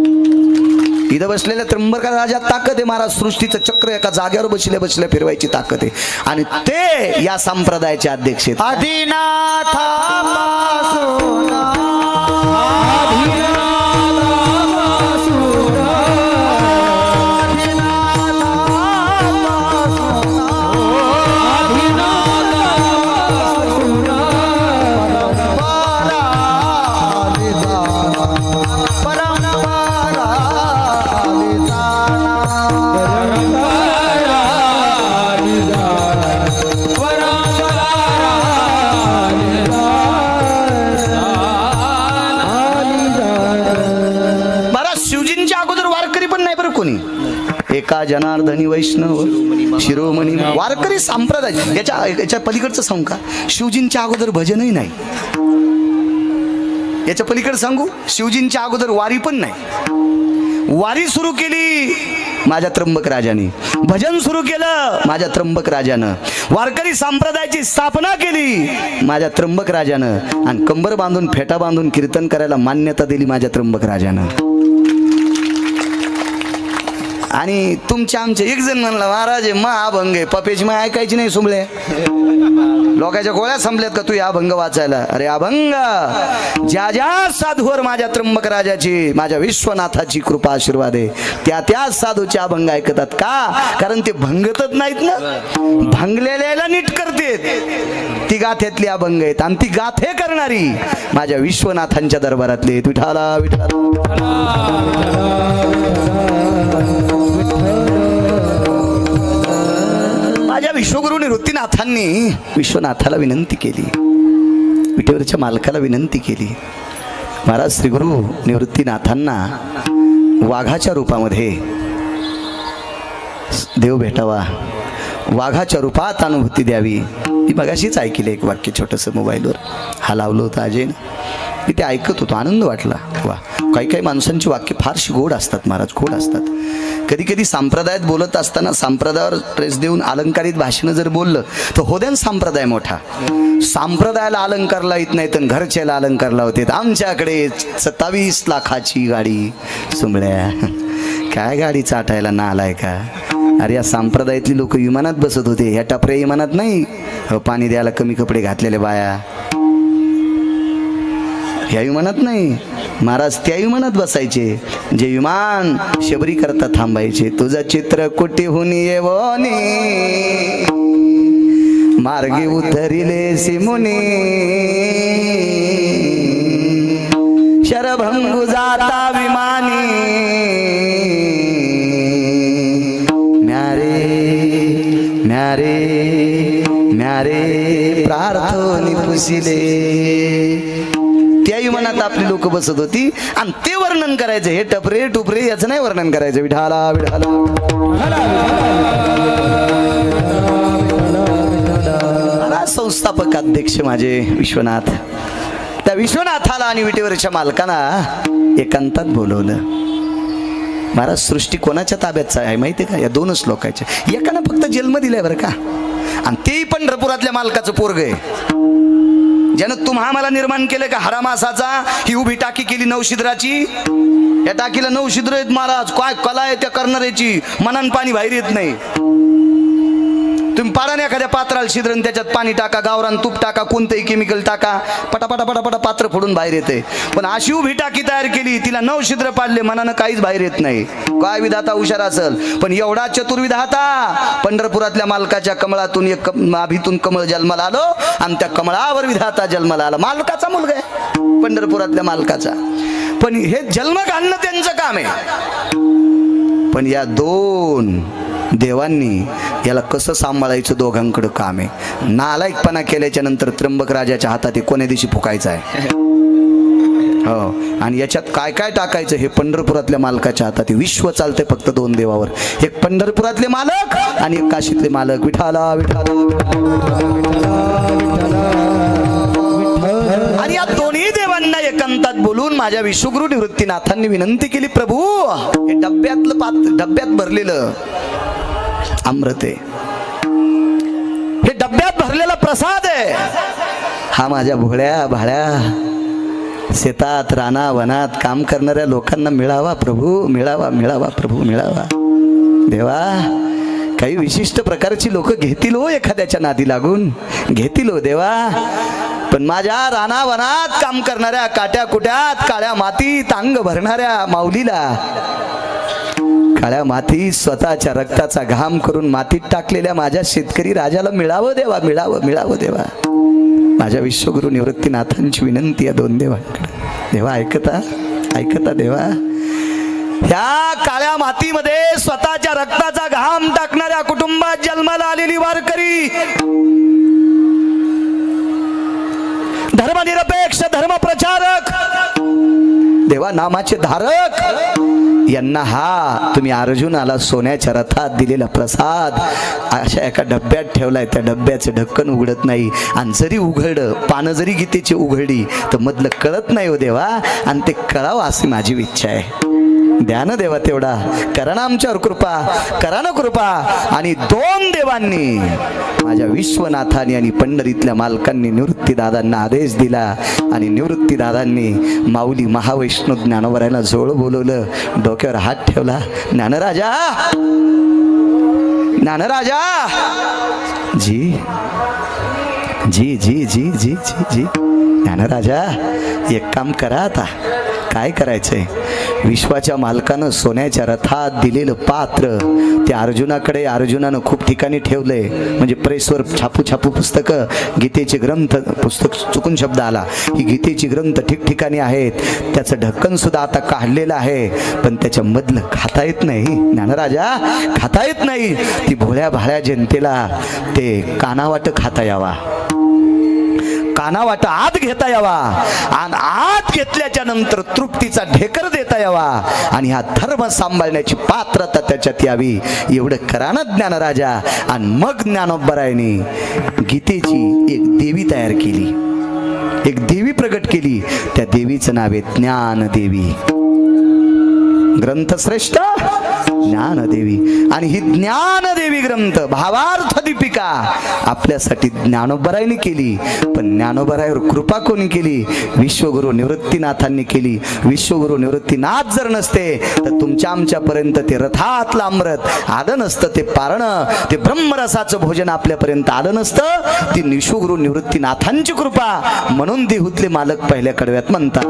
इथं बसलेल्या त्र्यंबक राजात ताकद आहे. महाराज सृष्टीचं चक्र एका जागेवर बसल्या बसल्या फिरवायची ताकद आहे. आणि ते या संप्रदायाचे अध्यक्ष आहेत. आदिनाथ एका जनार्दनी वैष्णव शिरोमणी वारकरी संप्रदाय. याच्या पलीकडचं सांगू का, शिवजींच्या अगोदर भजनही नाही. याच्या पलीकडे सांगू, शिवजींच्या अगोदर वारी पण नाही. वारी सुरू केली माझ्या त्र्यंबक राजाने, भजन सुरू केलं माझ्या त्र्यंबक राजानं, वारकरी संप्रदायाची स्थापना केली माझ्या त्र्यंबक राजानं, आणि कंबर बांधून फेटा बांधून कीर्तन करायला मान्यता दिली माझ्या त्र्यंबक राजानं. आणि तुमच्या आमचे एक जण म्हणला, महाराज महाअभंग आहे, पपेची मा ऐकायची नाही सुमळे, लोकांच्या गोळ्या संपल्यात का तू या अभंग वाचायला. अरे अभंग ज्या ज्या साधूवर माझ्या त्र्यंबक राजाची, माझ्या विश्वनाथाची कृपा आशीर्वाद आहे, त्या साधूचे अभंग ऐकतात का, कारण ते भंगतच नाहीत ना, भंगलेल्याला नीट करते. ती गाथ्यातली अभंग आहेत, आणि ती गाथे करणारी माझ्या विश्वनाथांच्या दरबारातले. विठाला विठाला माझ्या विश्वगुरु निवृत्तीनाथांनी विश्वनाथाला विनंती केली, विटेवरच्या मालकाला विनंती केली, महाराज श्री गुरु निवृत्तीनाथांना वाघाच्या रूपामध्ये देव भेटावा, वाघाच्या रूपात अनुभूती द्यावी. मी मगाशीच ऐकले एक वाक्य छोटंसं मोबाईलवर, हा लावलं होतं अजय, मी ते ऐकत होतो, आनंद वाटला. वा, काही काही माणसांची वाक्य फारशी गोड असतात महाराज, गोड असतात. कधी कधी संप्रदायात बोलत असताना संप्रदायावर ट्रेस देऊन अलंकारित भाषेनं जर बोललं तर होद्यान संप्रदाय मोठा. संप्रदायाला अलंकारला येत नाही तर घरच्याला अलंकारला होते. आमच्याकडे 27 लाखाची गाडी सुंबड्या, काय गाडी चाटायला ना आलाय का. अरे या संप्रदायातली लोक विमानात बसत होते, ह्या टपऱ्या विमानात नाही. पाणी द्यायला कमी कपडे घातलेले बाया ह्या विमानात नाही महाराज, त्या विमानात बसायचे जे विमान शबरी करता थांबायचे. तुझं चित्र कुठेहून येवोनी मार्गे उतरिले सिमुनी, शरभंगू जाता विमानी, म्यारे म्यारे म्यारे प्रार्थनी पुसिले. त्या विमानात आपली लोक बसत होती आणि ते वर्णन करायचं. हे टपरे टुपरे याचं नाही वर्णन करायचं. विठाला विठाला संस्थापक अध्यक्ष माझे विश्वनाथ, त्या विश्वनाथाला आणि विटेवरच्या मालकांना एकांतात बोलवलं. महाराज सृष्टी कोणाच्या ताब्यातचा आहे माहिती का, या 2च लोकांच्या. एकानं फक्त जन्म दिलाय बरं का, आणि तेही पंढरपुरातल्या मालकाचं पोरग आहे, ज्यानं तुम्हा मला निर्माण केलं का. हरामासाचा ही उभी टाकी केली 9 छिद्राची, या टाकीला 9 छिद्र आहेत महाराज. काय कला आहे त्या करणाऱ्याची, मनान पाणी बाहेर येत नाही. तुम्ही पाडा ना एखाद्या पात्राला छिद्र, त्याच्यात पाणी टाका, गावरान तूप टाका, कोणतंही केमिकल टाका, पटापटा पटापटा पात्र फोडून बाहेर येते. पण अशी उभी टाकी तयार केली, तिला 9 छिद्र पाडले, मनानं काहीच बाहेर येत नाही. काय विधाता हुशार असेल. पण एवढा चतुर विधाता पंढरपुरातल्या मालकाच्या कमळातून एक नाभीतून कमळ जन्माला आलो, आणि त्या कमळावर विधाता जन्माला आला. मालकाचा मुलगा आहे, पंढरपुरातल्या मालकाचा. पण हे जन्म घालणं त्यांचं काम आहे. पण या 2 देवांनी याला कसं सांभाळायचं दोघांकडं काम आहे. नालायकपणा केल्याच्या नंतर त्र्यंबक राजाच्या हातात कोण्या दिवशी फुकायचं आहे. हो, आणि याच्यात काय काय टाकायचं हे पंढरपुरातल्या मालकाच्या हातात. विश्व चालते फक्त 2 देवावर, एक पंढरपुरातले मालक आणि एक काशीतले मालक. विठाला विठाला. आणि या दोन्ही देवांना एकांतात बोलून माझ्या विश्वगुरु निवृत्तीनाथांनी विनंती केली, प्रभू हे डब्यात भरलेलं अमृत आहे, हे डब्यात भरलेला प्रसाद आहे, हा माझ्या भोळ्या भाळ्या शेतात राना वनात काम करणाऱ्या लोकांना मिळावा प्रभू, मिळावा मिळावा प्रभू मिळावा. देवा काही विशिष्ट प्रकारची लोक घेतील हो, एखाद्याच्या नादी लागून घेतील हो देवा. पण माझ्या रानावनात काम करणाऱ्या, काट्या कुट्यात काळ्या मातीत अंग भरणाऱ्या माऊलीला, काळ्या मातीत स्वतःच्या रक्ताचा घाम करून मातीत टाकलेल्या माझ्या शेतकरी राजाला मिळावं देवा, मिळावं मिळावं देवा. माझ्या विश्वगुरु निवृत्तीनाथांची विनंती आहे 2 देवांकडे. देवा ऐकता ऐकता देवा. ह्या काळ्या मातीमध्ये स्वतःच्या रक्ताचा घाम टाकणाऱ्या कुटुंबात जन्माला आलेली वारकरी, धर्मनिरपेक्ष धर्मप्रचारक, देवा नामाचे धारक, यांना हा तुम्ही अर्जुनाला सोन्याच्या रथात दिलेला प्रसाद अशा एका डब्यात ठेवलाय, त्या डब्याचं ढक्कन उघडत नाही, आणि जरी उघडलं, पानं जरी गीतेची उघडली तर मधलं कळत नाही हो देवा, आणि ते कळावं अशी माझी इच्छा आहे. द्या ना देवा तेवढा, करा ना आमच्यावर कृपा, करा ना कृपा. आणि 2 देवांनी, माझ्या विश्वनाथांनी आणि पंढरीतल्या मालकांनी निवृत्तीदादांना आदेश दिला, आणि निवृत्तीदादांनी माऊली महावैष्णव ज्ञानोबरायला जवळ बोलवलं, डोक्यावर हात ठेवला. ज्ञानराजा, ज्ञानराजा, जी जी जी जी जी जी जी ज्ञानराजा, एक काम करा आता. काय करायचंय? विश्वाच्या मालकानं सोन्याच्या रथात दिलेलं पात्र त्या अर्जुनाकडे, अर्जुनानं खूप ठिकाणी ठेवलंय, म्हणजे प्रेसवर छापू छापू पुस्तकं, गीतेचे ग्रंथ, पुस्तक चुकून शब्द आला, ही गीतेची ग्रंथ ठिकठिकाणी आहेत. त्याचं ढक्कन सुद्धा आता काढलेलं आहे, पण त्याच्या मधलं खाता येत नाही. ज्ञानराजा, खाता येत नाही. ती भोळ्या भाळ्या जनतेला ते कानावाट खाता यावा, कानावाट आत घेता यावा, आणि आत घेतल्याच्या नंतर तृप्तीचा ढेकर देता यावा, आणि हा धर्म सांभाळण्याची पात्रता त्याच्यात यावी. एवढं करा ना ज्ञानराजा. आणि मग ज्ञानोबरायांनी गीतेची एक देवी तयार केली, एक देवी प्रगट केली. त्या देवीचं नाव आहे ज्ञानदेवी. ग्रंथश्रेष्ठ ज्ञानदेवी. आणि ही ज्ञानदेवी ग्रंथ भावार्थ दीपिका आपल्यासाठी ज्ञानोबरायांनी केली. पण ज्ञानोबरायावर कृपा कोणी केली? विश्वगुरु निवृत्तीनाथांनी केली. विश्वगुरु निवृत्तीनाथ जर नसते तर तुमच्या आमच्यापर्यंत ते रथातलं अमृत आलं नसतं, ते पारणं, ते ब्रह्मरसाचं भोजन आपल्यापर्यंत आलं नसतं. ती विश्वगुरु निवृत्तीनाथांची कृपा. म्हणून देहूतले मालक पहिल्या कडव्यात म्हणतात,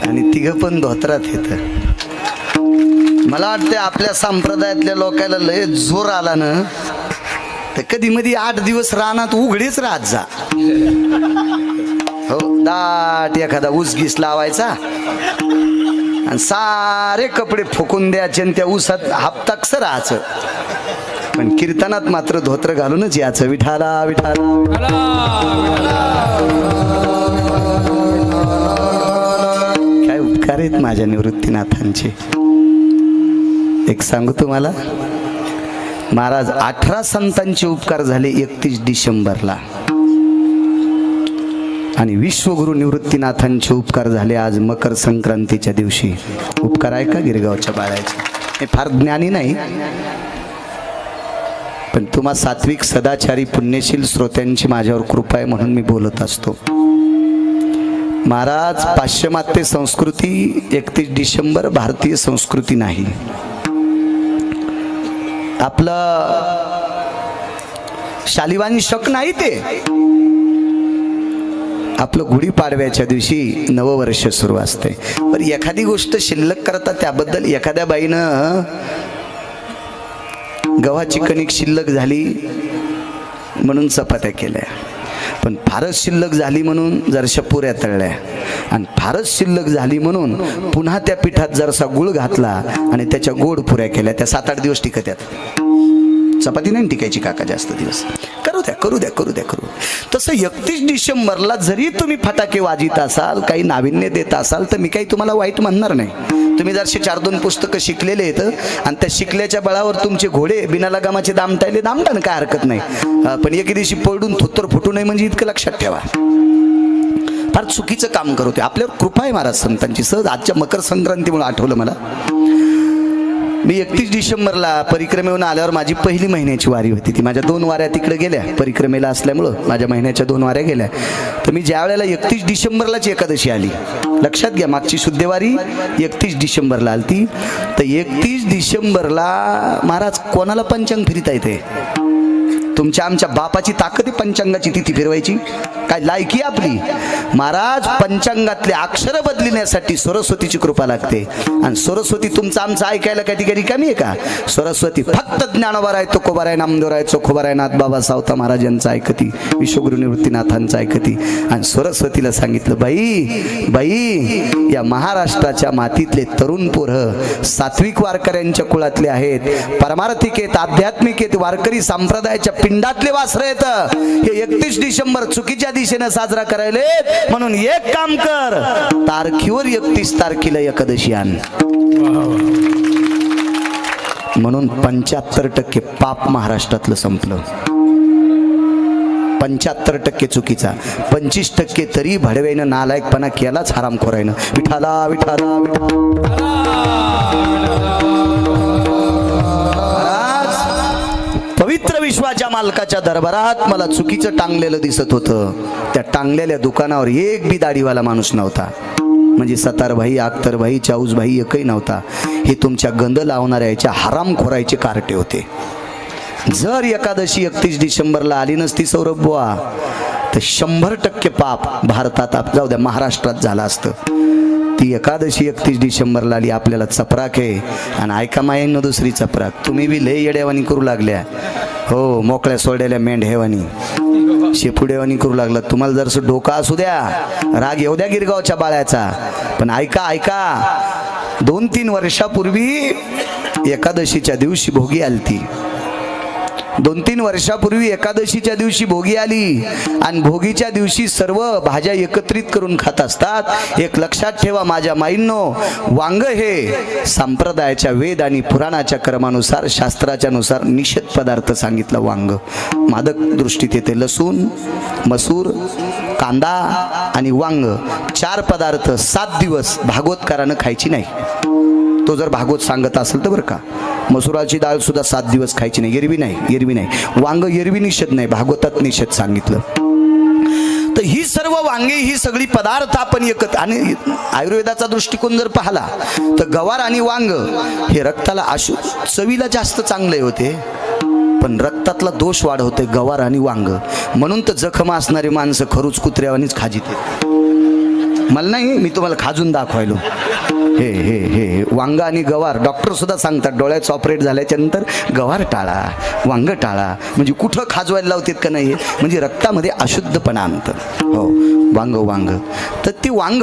आणि तिघं पण धोत्रात येत. मला वाटतं आपल्या संप्रदायातल्या लोकांना लय जोर आला ना तर कधी मध्ये 8 दिवस रानात उघडीच राहत जा. हो, दाट एखादा ऊसगीस लावायचा आणि सारे कपडे फुकून द्यायचे आणि त्या ऊसात हप्ताक्स राहायचं. पण कीर्तनात मात्र धोत्र घालूनच याचं. विठाला विठाला आहेत माझ्या निवृत्तीनाथांचे. एक सांगू तुम्हाला, महाराज 18 संतांचे उपकार झाले 31 डिसेंबरला. आणि विश्वगुरु निवृत्तीनाथांचे उपकार झाले आज मकर संक्रांतीच्या दिवशी. उपकार आहे का गिरगावच्या बाळाचे? हे फार ज्ञानी नाही, पण तुम्हा सात्विक सदाचारी पुण्यशील श्रोत्यांची माझ्यावर कृपा आहे म्हणून मी बोलत असतो. महाराज, पाश्चिमात्य संस्कृती 31 डिसेंबर भारतीय संस्कृती नाही. आपलं शालिवानी शक नाही ते. आपलं गुढीपाडव्याच्या दिवशी नववर्ष सुरू असते. पण एखादी गोष्ट शिल्लक करता त्याबद्दल एखाद्या बाईनं गव्हाची कणिक शिल्लक झाली म्हणून चपात्या केल्या, पण फारच शिल्लक झाली म्हणून जरशा पुऱ्या तळल्या, आणि फारच शिल्लक झाली म्हणून पुन्हा त्या पिठात जरसा गुळ घातला आणि त्याच्या गोड पुऱ्या केल्या. त्या 7-8 दिवस टिकत्यात. चपाती नाही टिकायची काका जास्त दिवस. करू द्या करू द्या करू द्या करू. तसं 31 डिसेंबरला जरी तुम्ही फटाके वाजित असाल, काही नाविन्य देत असाल, तर मी काही तुम्हाला वाईट म्हणणार नाही. तुम्ही जरशी 4-2 पुस्तकं शिकलेले आहेत आणि त्या शिकल्याच्या बळावर तुमचे घोडे बिना लगामाचे दामटायले दामटा ना, काय हरकत नाही. पण एके दिवशी पडून थोत्तर फुटू नये म्हणजे इतकं लक्षात ठेवा. फार चुकीचं काम करतो. आपल्यावर कृपा आहे महाराज संतांची. सहज आजच्या मकर संक्रांतीमुळे आठवलं मला. मी 31 डिसेंबरला परिक्रमेहून आल्यावर माझी पहिली महिन्याची वारी होती. ती माझ्या 2 वाऱ्या तिकडे गेल्या परिक्रमेला असल्यामुळं, माझ्या महिन्याच्या 2 वाऱ्या गेल्या. तर मी ज्या वेळेला 31 डिसेंबरलाच एकादशी आली, लक्षात घ्या, मागची शुद्धवारी 31 डिसेंबरला आलती. तर 31 डिसेंबरला महाराज कोणाला पंचांग फिरता येते? तुमच्या आमच्या बापाची ताकद आहे पंचांगाची तिथी फिरवायची? काय लायकी आपली? महाराज, पंचांगातले अक्षर बदलण्यासाठी सरस्वतीची कृपा लागते. आणि सरस्वती तुमचं आमचं ऐकायला काय ती रिकामी आहे का? सरस्वती फक्त ज्ञानोबाराय, तुकोबाराय, नामदेवराय, चोखोबाराय, नाथ बाबा सावता महाराजांचं ऐकती, विश्वगुरु निवृत्तीनाथांचं ऐकती. आणि सरस्वतीला सांगितलं, बाई बाई, या महाराष्ट्राच्या मातीतले तरुण पोरं सात्विक वारकऱ्यांच्या कुळातले आहेत, परमार्थिक आहेत, आध्यात्मिक आहेत, वारकरी संप्रदायाच्या पिंडातले वासर आहेत. हे 31 डिसेंबर चुकीच्या दिशेने साजरा करायले, म्हणून एक काम कर, तारखीवर 31 तारखेला एकादशी आण. म्हणून 75% पाप महाराष्ट्रातलं संपलं. 75% चुकीचा, 25% तरी भडव्यानं नालायकपणा केलाच हरामखोरायनं. विठाला विठाला विठाला. पवित्र विश्वाच्या मालकाच्या दरबारात मला चुकीचं टांगलेलं दिसत होतं. त्या टांगलेल्या दुकानावर एक बी दाढीवाला माणूस नव्हता. म्हणजे सतारभाई, अख्तरभाई, चाऊसभाई एकही नव्हता. हे तुमच्या गंध लावणाऱ्याच्या हरामखोरायचे कार्टे होते. जर एकादशी 31 डिसेंबरला आली नसती सौरभ बुवा, तर 100% पाप भारतात, जाऊ द्या महाराष्ट्रात झालं असतं. ती एकादशी 31 डिसेंबरला आली. आपल्याला चपराक आहे. आणि ऐका मायेनं दुसरी चपराक, तुम्ही बी लय येड्यावानी करू लागल्या. हो, मोकळ्या सोडलेल्या मेंढ्यावानी, शेपुडेवानी करू लागला. तुम्हाला जरसं डोका असू द्या, राग येऊ द्या गिरगावच्या बाळ्याचा, पण ऐका ऐका, 2-3 वर्षापूर्वी एकादशीच्या दिवशी भोगी आलती. 2-3 वर्षापूर्वी एकादशीच्या दिवशी भोगी आली. आणि भोगीच्या दिवशी सर्व भाज्या एकत्रित करून खात असतात. एक लक्षात ठेवा माझ्या माईंनो, वांग हे संप्रदायाच्या वेद आणि पुराणाच्या क्रमानुसार, शास्त्राच्या नुसार निषेध पदार्थ सांगितलं. वांग मादक दृष्टीत येते. लसूण, मसूर, कांदा आणि वांग 4 पदार्थ 7 दिवस भागवतकारानं खायची नाही. तो जर भागवत सांगत असेल तर बरं का. मसुराची डाळ सुद्धा 7 दिवस खायची नाही. एरवी नाही, एरवी नाही. वांग एरवी निषेध नाही, भागवतात निषेध सांगितलं. तर ही सर्व वांगे, ही सगळी पदार्थ आपण एकत्र, आणि आयुर्वेदाचा दृष्टिकोन जर पाहिला तर गवार आणि वांग हे रक्ताला चवीला जास्त चांगले होते, पण रक्तातला दोष वाढवते गवार आणि वांग. म्हणून तर जखम असणारी माणसं खरूच कुत्र्यावानीच खाजीत. मला नाही, मी तुम्हाला खाजून दाखवायलो. हे हे हे वांग आणि गवार, डॉक्टर सुद्धा सांगतात डोळ्याचं ऑपरेट झाल्याच्या नंतर गवार टाळा, वांग टाळा. म्हणजे कुठं खाजवायला लावतात का नाही, म्हणजे रक्तामध्ये अशुद्धपणा आणतं. हो, वांग वांग. तर ती वांग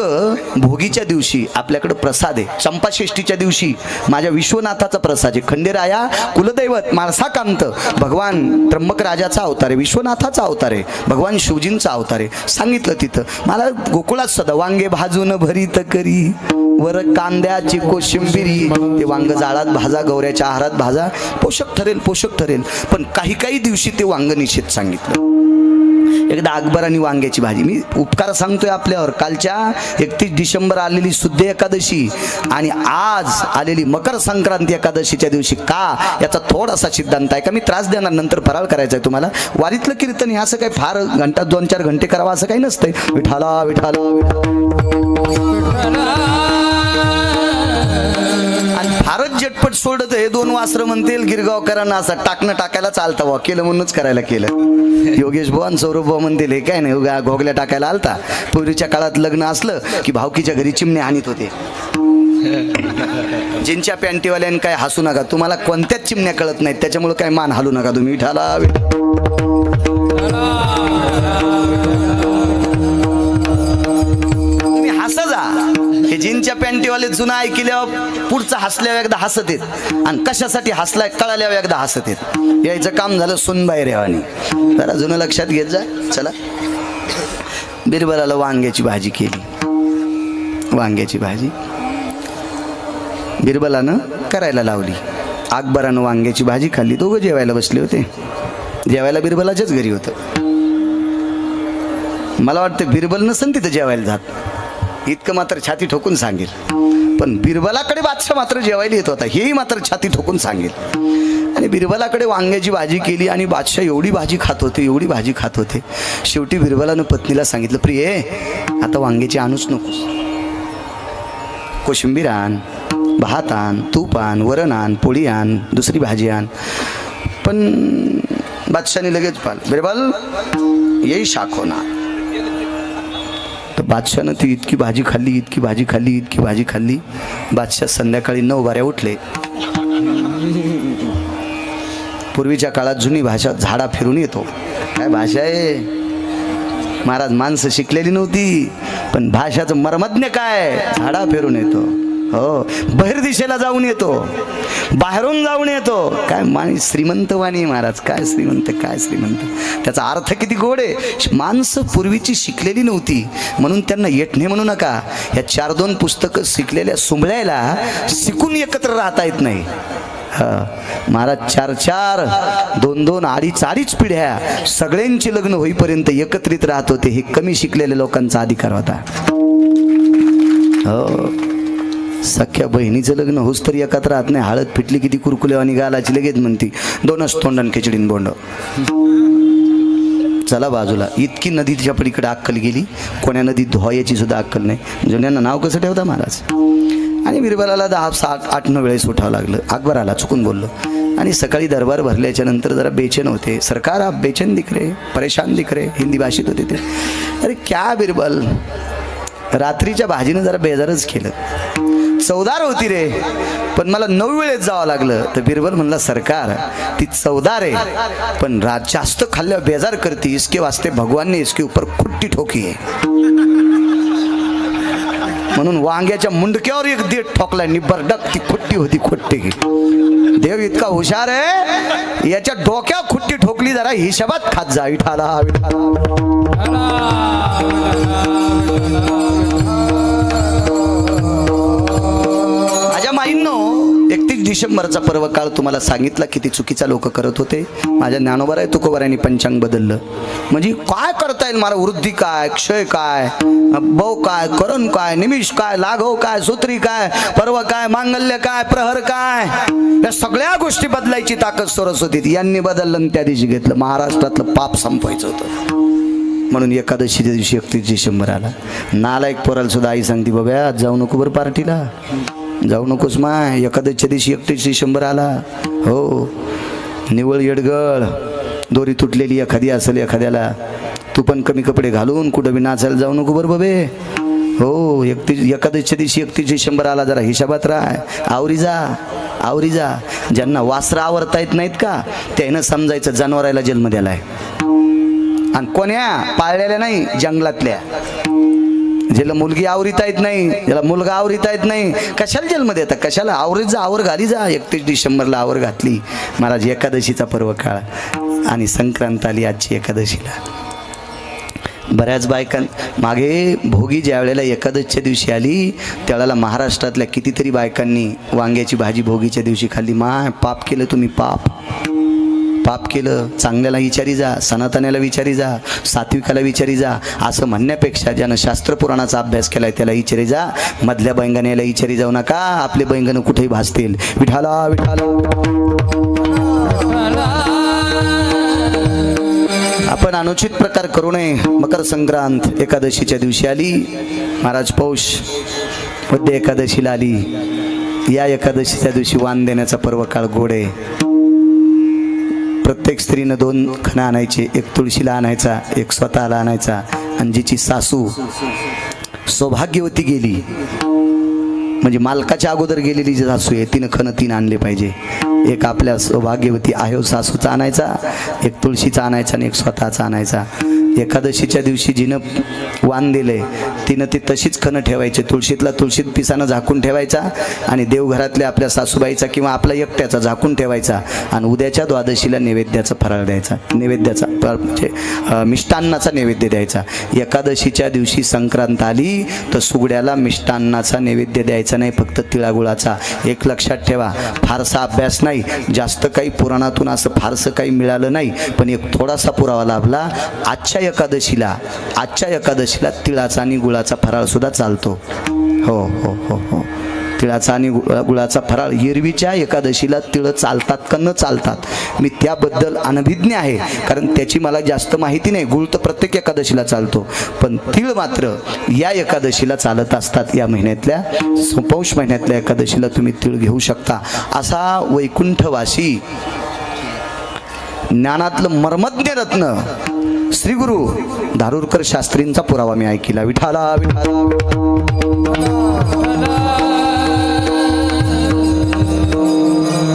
भोगीच्या दिवशी आपल्याकडं प्रसाद आहे. चंपाषष्ठीच्या दिवशी माझ्या विश्वनाथाचा प्रसाद आहे. खंडेराया कुलदैवत माळसाकांत, भगवान त्र्यंबक राजाचा अवतार आहे, विश्वनाथाचा अवतार आहे, भगवान शिवजींचा अवतार आहे. सांगितलं तिथं मला गोकुळात सदा वांगे भाजून भरीत करी, वर कांद्याची कोशिंबिरी. ते वांग जाळात भाजा, गौऱ्याच्या आहारात भाजा, पोषक ठरेल, पोषक ठरेल. पण काही काही दिवशी ते वांग निषेध सांगितलं. एकदा अकबर आणि वांग्याची भाजी. मी उपकार सांगतोय आपल्यावर. कालच्या 31 डिसेंबर आलेली शुद्ध एकादशी आणि आज आलेली मकर संक्रांती एकादशीच्या दिवशी का, याचा थोडासा सिद्धांत आहे का. मी त्रास देणार, नंतर फराळ करायचा आहे तुम्हाला. वारीतलं कीर्तन हे असं काही फार घंटा 2-4 घंटे करावं असं काही नसतंय. विठाला विठाला आणि फारच झटपट सोडत हे 2 वासरं म्हणतील गिरगावकरांना असं टाकणं टाकायला चालतं वा, केलं म्हणूनच करायला केलं. योगेश भाऊ आणि सौरभ भाऊ म्हणतील हे काय नाही घोगल्या टाकायला आलता. पूर्वीच्या काळात लग्न असलं की भावकीच्या घरी चिमणे आणत होते. जिंच्या पॅन्टीवाल्यानं काय हसू नका, तुम्हाला कोणत्याच चिमण्या कळत नाहीत त्याच्यामुळे काय मान हलू नका तुम्ही. विठाला तुम्ही हसा जा. हे जीनच्या पॅन्टीवाले जुना ऐकल्यावर पुढचं हसल्यावर एकदा हसत येत आणि कशासाठी हसलाय कळाल्यावर एकदा हसत येत. यायचं काम झालं सुनबाई रेवानी. जरा जुनं लक्षात घेत जा. चला, बिरबलाला वांग्याची भाजी केली. वांग्याची भाजी बिरबलानं करायला लावली. अकबरानं वांग्याची भाजी खाल्ली. दोघं जेवायला बसले होते. जेवायला बिरबलाच्याच घरी होतं. मला वाटतं बिरबल नसन तिथं जेवायला जात, इतकं मात्र छाती ठोकून सांगेल. पण बिरबलाकडे बादशाह मात्र जेवायला येत होता हेही मात्र छाती ठोकून सांगेल. आणि बिरबलाकडे वांग्याची भाजी केली आणि बादशाह एवढी भाजी खात होते, एवढी भाजी खात होते. शेवटी बिरबलानं पत्नीला सांगितलं, प्रिये आता वांग्याची आणूच नकोस, कोशिंबीर आण, भात आण, तूप आण, वरण आण, पोळी आण, दुसरी भाजी आण. पण बादशाहने लगेच पाहिलं, बिरबल येई शाखो ना. तर बादशाहनं ती इतकी भाजी खाल्ली, इतकी भाजी खाल्ली, इतकी भाजी खाल्ली. बादशाह संध्याकाळी 9 बाऱ्या उठले. पूर्वीच्या काळात जुनी भाषा झाडा फिरून येतो. काय भाषा आहे महाराज, माणसं शिकलेली नव्हती पण भाषाचं मर्मज्ञ काय, झाडा फिरून येतो. हो, बहिर्दिशेला जाऊन येतो, बाहेरून जाऊन येतो. काय माणूस श्रीमंत वाणी महाराज, काय श्रीमंत, काय श्रीमंत. त्याचा अर्थ किती गोड आहे. माणसं पूर्वीची शिकलेली नव्हती म्हणून त्यांना येठणे म्हणू नका. या 4-2 पुस्तकं शिकलेल्या सुंबळ्याला शिकून एकत्र राहता येत नाही. महाराज 4-4, 2-2, 2.5 पिढ्या सगळ्यांची लग्न होईपर्यंत एकत्रित राहत होते. हे कमी शिकलेल्या लोकांचा अधिकार होता. हो, सख्या बहिणीचं लग्न होस तरी एकत्र राहत नाही. हळद फिटली किती कुरकुले आणि गालाची लगेच म्हणती 2च तोंडान खिचडीन बोंड. चला बाजूला. इतकी नदीच्या पलीकडे अक्कल गेली, कोण्या नदीत धुवायची सुद्धा अक्कल नाही. जुन्यांना नाव कसं ठेवता महाराज. आणि बिरबलाला 10-7-8 वेळेस उठावं लागलं. अकबराला चुकून बोललो. आणि सकाळी दरबार भरल्याच्या नंतर जरा बेचैन होते. सरकार आप बेचैन दिख रहे, परेशान दिख रहे, हिंदी भाषेत होते ते. अरे क्या बिरबल, रात्रीच्या भाजीनं जरा बेजारच केलं. चवदार होती रे, पण मला 9 वेळेस जावं लागलं. तर बिरबल म्हणला, सरकार ती चवदार आहे पण जास्त खाल्ल्यावर बेजार करती, इसके वास्ते भगवान ने इसके ऊपर खुट्टी ठोकी है. म्हणून वांग्याच्या मुंडक्यावर एक देठ ठोकलाय, निबरडक ती खुट्टी होती. खुट्टी देव इतका हुशार आहे, याच्या डोक्यावर खुट्टी ठोकली, जरा हिशोबात खात जा. विठाला माझ्या माईंनो, 31 डिसेंबरचा पर्व काळ तुम्हाला सांगितला किती चुकीचा लोक करत होते. माझ्या ज्ञानोबराय तुकोबारायांनी पंचांग बदललं. म्हणजे काय करता येईल मला, वृद्धी काय, क्षय काय, बौ काय, करण काय, निमिष काय, लाघव काय, सूत्री काय, पर्व काय, मांगल्य काय, प्रहर काय, या सगळ्या गोष्टी बदलायची ताकद सरस्वती यांनी बदललं आणि त्या दिवशी घेतलं. महाराष्ट्रातलं पाप संपवायचं होतं म्हणून एकादशीच्या दिवशी 31 डिसेंबर आला. नालायक पोराला सुद्धा आई सांगते, बाबा आज जाऊ नको बरं पार्टीला, जाऊ नकोस माय, एकादशीच्या दिवशी 31 डिसेंबर आला. हो, निवळ येडगळ, दोरी तुटलेली एखादी असेल एखाद्याला, तू पण कमी कपडे घालून कुठं बी नाचायला जाऊ नको बरं बाबे. हो, एकादशीच्या दिवशी 31 डिसेंबर आला, जरा हिशोबात राह. आवरी जा, आवरी जा. ज्यांना वासरं आवरता येत नाहीत का त्यानं समजायचं जनावराला जन्म द्यालाय. आणि कोण्या पाळलेल्या नाही, जंगलातल्या. ज्याला मुलगी आवरीता येत नाही, ज्याला मुलगा आवरीता येत नाही, कशाला जन्म देता, कशाला. आवरीत जा, आवर घाली जा. 31 डिसेंबरला आवर घातली महाराज. एकादशीचा पर्व काळ आणि संक्रांत आली आजची एकादशीला. बऱ्याच बायकां मागे भोगी ज्या वेळेला एकादशीच्या दिवशी आली त्यावेळेला महाराष्ट्रातल्या कितीतरी बायकांनी वांग्याची भाजी भोगीच्या दिवशी खाल्ली. माय पाप केलं तुम्ही, पाप पाप केलं, चांगल्याला विचारी जा, सनातनाला विचारी जा, सात्विकाला विचारी जा, असं म्हणण्यापेक्षा ज्यानं शास्त्र पुराणाचा अभ्यास केलाय त्याला विचारी जा. मधल्या बैंगण्याला विचारी जाऊ नका, आपले बैंगण कुठेही भासतील. विठाला विठाला. आपण अनुचित प्रकार करू नये. मकर संक्रांत एकादशीच्या दिवशी आली, महाराज पौष वद्य एकादशीला आली. या एकादशीच्या दिवशी वाण देण्याचा पर्व काळ गोड आहे. प्रत्येक स्त्रीनं 2 खणं आणायचे, एक तुळशीला आणायचा, एक स्वतःला आणायचा. आणि जिची सासू सौभाग्यवती गेली, म्हणजे मालकाच्या अगोदर गेलेली जी सासू आहे तिनं खणं 3 आणले पाहिजे. एक आपल्या सौभाग्यवती आहे सासूचा आणायचा, एक तुळशीचा आणायचा आणि एक स्वतःचा आणायचा. एकादशीच्या दिवशी जिनं वाण दिले तिनं ती तशीच खणं ठेवायची. तुळशीतला तुळशीत पिसानं झाकून ठेवायचा आणि देवघरातल्या आपल्या सासूबाईचा किंवा आपला एकट्याचा झाकून ठेवायचा. आणि उद्याच्या द्वादशीला नैवेद्याचा फराळ द्यायचा, नैवेद्याचा म्हणजे मिष्टान्नाचा नैवेद्य द्यायचा. एकादशीच्या दिवशी संक्रांत आली तर सुगड्याला मिष्टान्नाचा नैवेद्य द्यायचा नाही, फक्त तिळागुळाचा. एक लक्षात ठेवा, फारसा अभ्यास नाही, जास्त काही पुराणातून असं फारसं काही मिळालं नाही, पण एक थोडासा पुरावा लाभला. आजच्या एकादशीला तिळाचा आणि गुळाचा फराळ सुद्धा चालतो. हो हो हो हो, तिळाचा आणि गुळाचा फराळ. एरवीच्या एकादशीला तिळ चालतात का न चालतात मी त्याबद्दल अनभिज्ञ आहे, कारण त्याची मला जास्त माहिती नाही. गुळ तर प्रत्येक एकादशीला चालतो, पण तिळ मात्र या एकादशीला चालत असतात. या महिन्यातल्या पौष महिन्यातल्या एकादशीला तुम्ही तिळ घेऊ शकता. असा वैकुंठवासी ज्ञानातलं मर्मज्ञ रत्न श्री गुरु धारूरकर शास्त्रींचा पुरावा मी ऐकला. विठाला विठाला.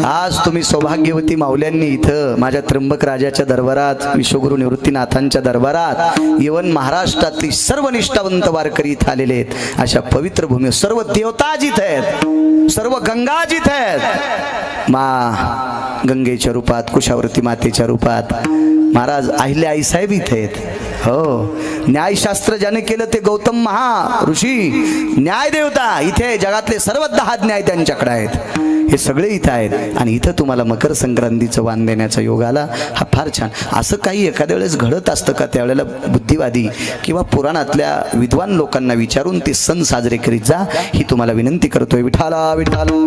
आज तुम्ही सौभाग्यवती माऊल्यांनी इथं माझ्या त्र्यंबक राजाच्या दरबारात, विश्वगुरु निवृत्तीनाथांच्या दरबारात, इवन महाराष्ट्रातली सर्व निष्ठावंत वारकरी इथं आलेले आहेत. अशा पवित्र भूमी सर्व देवता जिथं आहेत, सर्व गंगा जिथं आहेत, मा गंगेच्या रूपात, कुशावरती मातेच्या रूपात महाराज अहिल्या आईसाहेब इथे आहेत. हो, न्यायशास्त्र ज्याने केलं ते गौतम महा ऋषी, न्याय देवता इथे, जगातले सर्व 10 न्याय त्यांच्याकडे आहेत. हे सगळे इथं आहेत आणि इथं तुम्हाला मकर संक्रांतीचं वाण देण्याचा योग आला. हा फार छान. असं काही एखाद्या वेळेस घडत असतं का? त्यावेळेला बुद्धिवादी किंवा पुराणातल्या विद्वान लोकांना विचारून ते सण साजरे करीत जा, ही तुम्हाला विनंती करतोय. विठाला विठाला.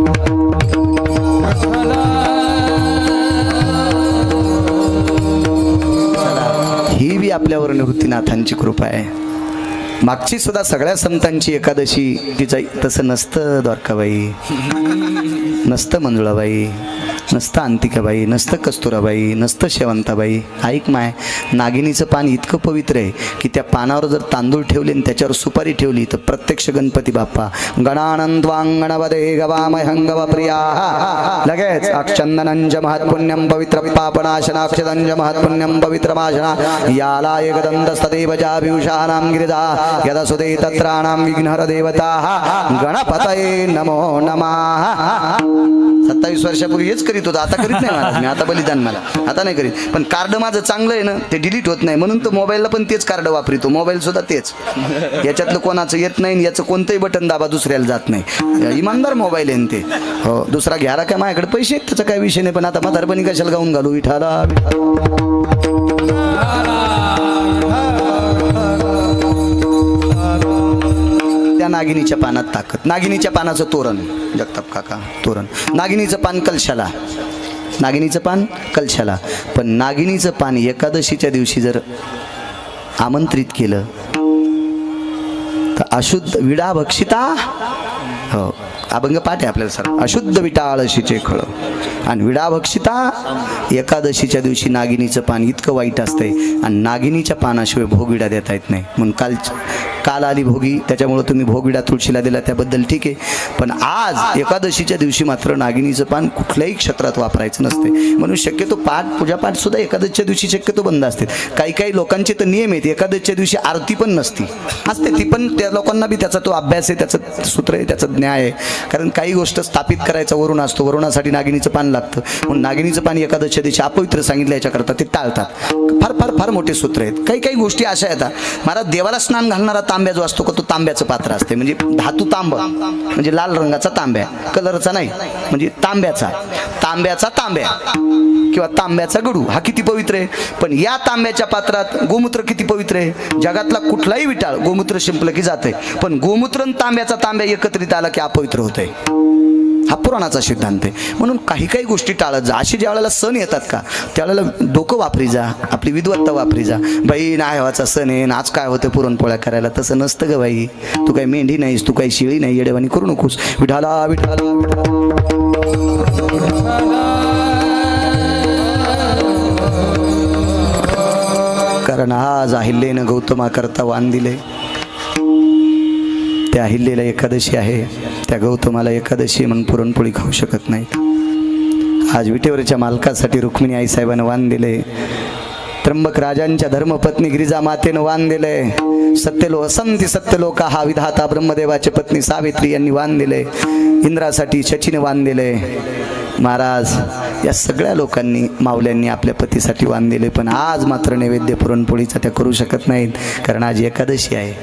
ही बी आपल्यावर निवृत्तीनाथांची कृपा आहे. मागची सुद्धा सगळ्या संतांची एकादशी तिचा तसं नसतं. द्वारकाबाई नसतं, मंजुळाबाई नसतं, अंतिकाबाई नसतं, कस्तुराबाई नसतं, शेवंताबाई. ऐक माय, नागिनीचं पान इतकं पवित्र आहे की त्या पानावर जर तांदूळ ठेवले आणि त्याच्यावर सुपारी ठेवली तर प्रत्यक्ष गणपती बाप्पा गणानंद्वांगणवदे गवामहंगव प्रिया लगेच अक्षंदनंज महत्पुण्यम पवित्र पापनाशनाक्षदंज महत्पुण्यम पवित्रमाशना याला एकदंतस्तदेव जाभिषानां गिरिजा यदसुदे तत्राणां विघ्नहर देवता गणपतये नमो नमः. 27 वर्षापूर्वी हेच करीत होता, आता करीत नाही महाराज मी. आता बलिदान मला आता नाही करीत, पण कार्ड माझं चांगलं आहे ना, ते डिलीट होत नाही म्हणून तर मोबाईलला पण तेच कार्ड वापरतो. मोबाईल सुद्धा तेच, याच्यातलं कोणाचं येत नाही, याचं कोणतंही बटन दाबा दुसऱ्याला जात नाही. इमानदार मोबाईल आहे ते. हो, दुसरा घ्यायला काय माझ्याकडे पैसे आहेत त्याचा काही विषय नाही, पण आता म्हातारपणी कशाला गाऊन घालू. विठाला त्या नागिनीच्या पानात ताकद. नागिनीच्या पानाचं तोरण, जगताप काका तोरण. नागिनीचं पान कलशाला, नागिनीचं पान कलशाला. पण नागिनीचं पान एकादशीच्या दिवशी जर आमंत्रित केलं तर अशुद्ध विडा भक्षिता. हो, अभंग पाठ आहे आपल्याला सर. अशुद्ध विटाळशीचे खळ आणि विडा भक्षिता. एकादशीच्या दिवशी नागिनीचं पान इतकं वाईट असतंय आणि नागिनीच्या पानाशिवाय भोगविडा देता येत नाही. म्हणून काल आली भोगी, त्याच्यामुळे तुम्ही भोगविडा तुळशीला दिला त्याबद्दल ठीक आहे, पण आज एकादशीच्या दिवशी मात्र नागिनीचं पान कुठल्याही क्षेत्रात वापरायचं नसते. म्हणून शक्यतो पूजापाठ सुद्धा एकादशीच्या दिवशी शक्यतो बंद असते. काही काही लोकांचे तर नियम आहेत, एकादशीच्या दिवशी आरती पण नसती, असते ती पण. त्या लोकांना बी त्याचा तो अभ्यास आहे, त्याचं सूत्र आहे, त्याचं न्याय आहे. कारण काही गोष्ट स्थापित करायचा वरुण असतो, वरुणासाठी नागिनीचं पान लागतं. म्हणून नागिनीचं पान एकादशीच्या दिवशी अपवित्र सांगितलं याच्याकरता ते टाळतात. फार फार फार मोठे सूत्र आहेत. काही काही गोष्टी अशा येतात. महाराज देवाला स्नान घालणारा तांब्या जो असतो का तो तांब्याचं पात्र असते, म्हणजे धातू तांब म्हणजे लाल रंगाचा तांब्या, कलरचा नाही, म्हणजे तांब्याचा तांब्या किंवा तांब्याचा गडू हा किती पवित्र आहे. पण या तांब्याच्या पात्रात गोमूत्र किती पवित्र आहे. जगातला कुठलाही विटाळ गोमूत्र शिंपलं की जाते, पण गोमूत्र आणि तांब्याचा तांब्या एकत्रित आला की अपवित्र होतंय. हा पुराणाचा सिद्धांत आहे. म्हणून काही काही गोष्टी टाळत जा. असे ज्या वेळेला सण येतात का त्यावेळेला डोकं वापरी जा, आपली विद्वत्ता वापरी जा. बाई नाहवाचा सण आहे, आज काय होतं पुरणपोळ्या करायला. तसं नसतं ग बाई, तू काही मेंढी नाहीस, तू काही शिळी नाही, येडेवानी करू नकोस. विठाला विठाला कारण आज अहिल्येनं गौतमा करता वाण दिले. त्या अहिल्येला एकादशी आहे, त्या गौतमाला एकादशी म्हणून पुरणपोळी खाऊ शकत नाहीत. आज विटेवरच्या मालकासाठी रुक्मिणी आईसाहेबांना वाण दिले. त्र्यंबक राजांच्या धर्मपत्नी गिरिजा मातेनं वाण दिले. सत्यलोका हा विधाता ब्रह्मदेवाची पत्नी सावित्री यांनी वाण दिले. इंद्रासाठी शचीने वाण दिले. महाराज या सगळ्या लोकांनी माऊल्यांनी आपल्या पतीसाठी वाण दिले. पण आज मात्र नैवेद्य पुरणपोळीचा त्या करू शकत नाहीत, कारण आज एकादशी आहे.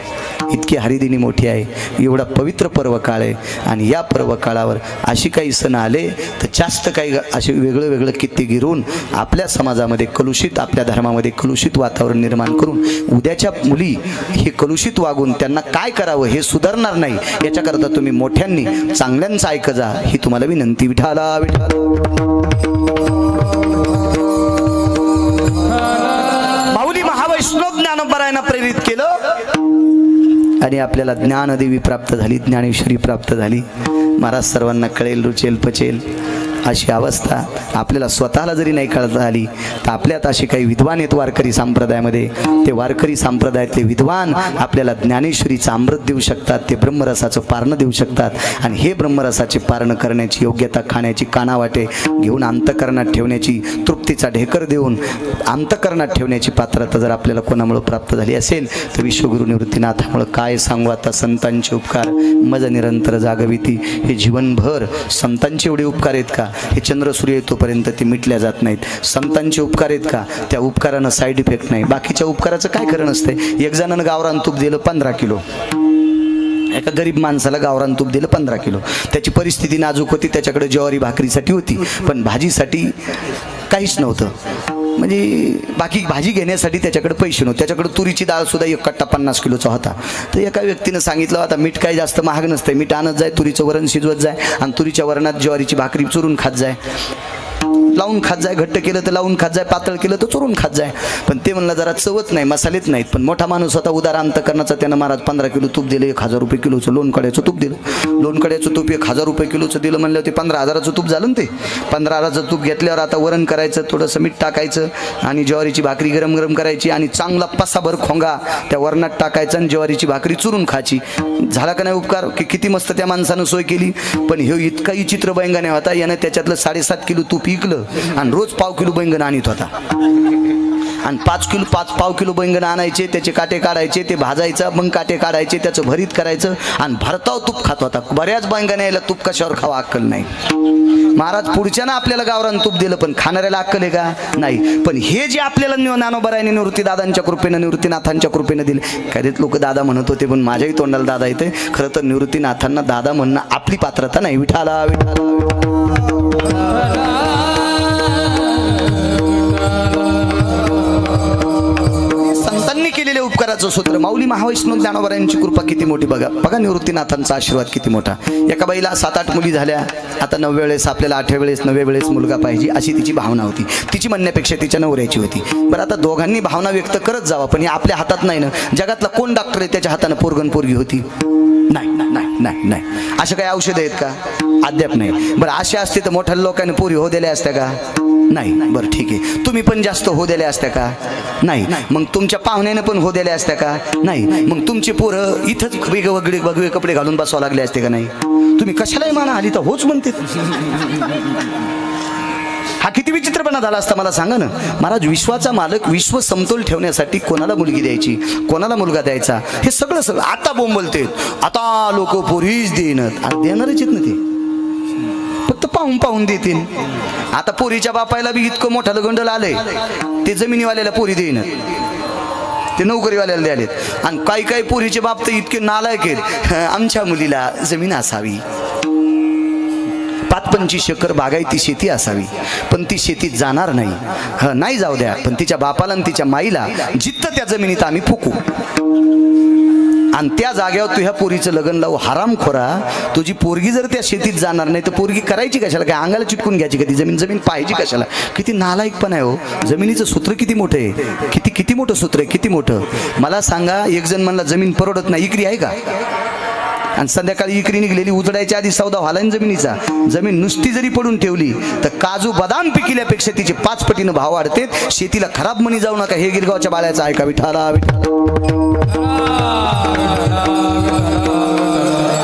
इतकी हरिदिनी मोठी आहे, एवढा पवित्र पर्व काळ आहे. आणि या पर्व काळावर अशी काही सण आले तर जास्त काही असे वेगळं वेगळं किती गिरून आपल्या समाजामध्ये कलुषित, आपल्या धर्मामध्ये कलुषित वातावरण निर्माण करून उद्याच्या मुली हे कलुषित वागून त्यांना काय करावं हे सुधारणार नाही. याच्याकरता तुम्ही मोठ्यांनी चांगल्यांचं ऐक जा, ही तुम्हाला विनंती. विठाला विठाला माऊली महावैष्णव ज्ञानोबरायांना प्रेरित केलं आणि आपल्याला ज्ञानदेवी प्राप्त झाली, ज्ञानेश्वरी प्राप्त झाली. महाराज सर्वांना कळेल, रुचेल, पचेल अशी अवस्था आपल्याला स्वतःला जरी नाही कळत आली तर आपल्यात असे काही विद्वान आहेत वारकरी संप्रदायामध्ये. ते वारकरी संप्रदायातले विद्वान आपल्याला ज्ञानेश्वरीचं अमृत देऊ शकतात, ते ब्रह्मरसाचं पारणं देऊ शकतात. आणि हे ब्रह्मरसाचे पारणं करण्याची योग्यता, खाण्याची कानावाटे घेऊन अंतकरणात ठेवण्याची, तृप्तीचा ढेकर देऊन अंतकरणात ठेवण्याची पात्रता जर आपल्याला कोणामुळे प्राप्त झाली असेल तर विश्वगुरु निवृत्तीनाथामुळे काय सांगू. आता संतांचे उपकार मज निरंतर जागविती, हे जीवनभर संतांचे एवढे उपकार आहेत का, हे चंद्र सूर्य येतोपर्यंत ते मिटल्या जात नाहीत. संतांचे उपकार आहेत का, त्या उपकारानं साईड इफेक्ट नाही. बाकीच्या उपकाराचं काय खरं नसतंय. एक जणानं गावरान तूप दिलं 15 किलो, एका गरीब माणसाला गावरान तूप दिलं 15 किलो. त्याची परिस्थिती नाजूक होती, त्याच्याकडे ज्वारी भाकरीसाठी होती पण भाजीसाठी काहीच नव्हतं. म्हणजे बाकी भाजी घेण्यासाठी त्याच्याकडे पैसे नव्हते. त्याच्याकडे तुरीची डाळ सुद्धा 1 कट्टा 50 किलोचा होता. तर एका व्यक्तीनं सांगितलं, आता मीठ काही जास्त महाग नसतंय, मीठ आणत जाय, तुरीचं वरण शिजवत जाय आणि तुरीच्या वरणात ज्वारीची भाकरी चुरून खात जाय, लावून खात जाय. घट्ट केलं तर लावून खात जाय, पातळ केलं तर चुरून खात जाय. पण ते म्हणलं जरा चवत नाही, मसालेच नाहीत. पण मोठा माणूस होता, उदार अंतकरणाचा. त्यानं महाराज 15 किलो तूप दिलं, 1000 रुपये किलोचं लोणकड्याचं तूप दिलं. लोणकड्याचं तूप 1000 रुपये किलोचं दिलं म्हणलं, ते 15,000चं तूप झालं ना. ते 15,000चं तूप घेतल्यावर आता वरण करायचं, थोडंसं मीठ टाकायचं आणि ज्वारीची भाकरी गरम गरम करायची आणि चांगला पसाभर खोंगा त्या वरणात टाकायचा आणि ज्वारीची भाकरी चुरून खायची. झाला का नाही उपकार. की किती मस्त त्या माणसानं सोय केली. पण हे इतकाही चित्र बैंगण्या होता, यानं त्याच्यातलं 7.5 किलो तूप इकलं आणि रोज पाव किलो बैंगण आणत होता. आणि 5 किलो बैंगण आणायचे, त्याचे काटे काढायचे, ते भाजायचं, मग काटे काढायचे, त्याचं भरीत करायचं आणि भरताव तूप खात होता. बऱ्याच बैंगण यायला तूप कशावर खावा अक्कल नाही. महाराज पुढच्यानं आपल्याला गावरान तूप दिलं पण खाणाऱ्याला अक्कल आहे का, नाही. पण हे जे आपल्याला ज्ञानोबरायांनी निवृत्तीदादांच्या कृपेनं, निवृत्तीनाथांच्या कृपेनं दिले. कधीच लोक दादा म्हणत होते पण माझ्याही तोंडाला दादा येते. खरं तर निवृत्तीनाथांना दादा म्हणणं आपली पात्रता नाही. विठाला संतांनी केलेल्या उपकाराचं सूत्र. माऊली महावैष्णव ज्ञानोबरायांची कृपा किती मोठी बघा. बघा निवृत्तीनाथांचा आशीर्वाद किती मोठा. एका बाईला 7-8 मुली झाल्या. आता 9व्या वेळेस आपल्याला 8व्या वेळेस 9व्या वेळेस मुलगा पाहिजे अशी तिची भावना होती. तिची म्हणण्यापेक्षा तिच्या नवऱ्याची होती. बरं आता दोघांनी भावना व्यक्त करत जावा, पण हे आपल्या हातात नाही ना. जगातला कोण डॉक्टर आहे त्याच्या हातानं पोरगण पोरगी होती? नाही नाही नाही नाही. अशा काही औषधं आहेत का? अद्याप नाही. बरं असे असते तर मोठ्या लोकांनी पोरी हो दिल्या असत्या का? नाही. बरं ठीक आहे. तुम्ही पण जास्त हो दिल्या असत्या का? नाही. मग तुमच्या पाहुण्याने पण हो दिल्या असत्या का? नाही. मग तुमची पोरं इथंच वेगवेगळे कपडे घालून बसावं लागले असते का? नाही. तुम्ही कशालाही माना आली तर होच म्हणते. हा किती विचित्रपणा झाला असता मला सांगा ना. महाराज विश्वाचा मालक विश्व समतोल ठेवण्यासाठी कोणाला मुलगी द्यायची, कोणाला मुलगा द्यायचा, हे सगळं आता बोंबलते. आता लोक पोरीच देणार, देणारच आहेत ना. ते फक्त पाहून देतील. आता पोरीच्या बापायला बी इतकं मोठं गंडल आलंय, ते जमिनीवाल्याला पोरी देणार. ते नोकरीवाल्याला द्यालेत. आणि काही काही पोरीचे बाप तर इतके नालायक आहेत, आमच्या मुलीला जमीन असावी, 5-25 एकर बागायती शेती असावी, पण ती शेतीत जाणार नाही. नाही जाऊ द्या, पण तिच्या बापाला आणि तिच्या माईला जिथं त्या जमिनीत आम्ही फुकू. आणि त्या जागेवर तू ह्या पोरीचं लग्न लावू. हरामखोरा, तुझी पोरगी जर त्या शेतीत जाणार नाही तर पोरगी करायची कशाला? काय अंगाला चिटकून घ्यायची का ती जमीन? जमीन पाहिजे कशाला? किती नालायक पण आहे हो. जमिनीचं सूत्र किती मोठं आहे, किती मोठं सूत्र आहे, किती मोठं. मला सांगा, एक जण म्हणला जमीन परवडत नाही, इकरी आहे का? आणि संध्याकाळी इकरी निघलेली, उजडायच्या आधी सौदा व्हायला जमिनीचा. जमीन नुसती जरी पडून ठेवली तर काजू बदाम पिकिल्यापेक्षा तिचे 5 पटीनं भाव वाढते. शेतीला खराब म्हणी जाऊ नका. हे गिरगावच्या बाळ्याचं ऐका, विठाला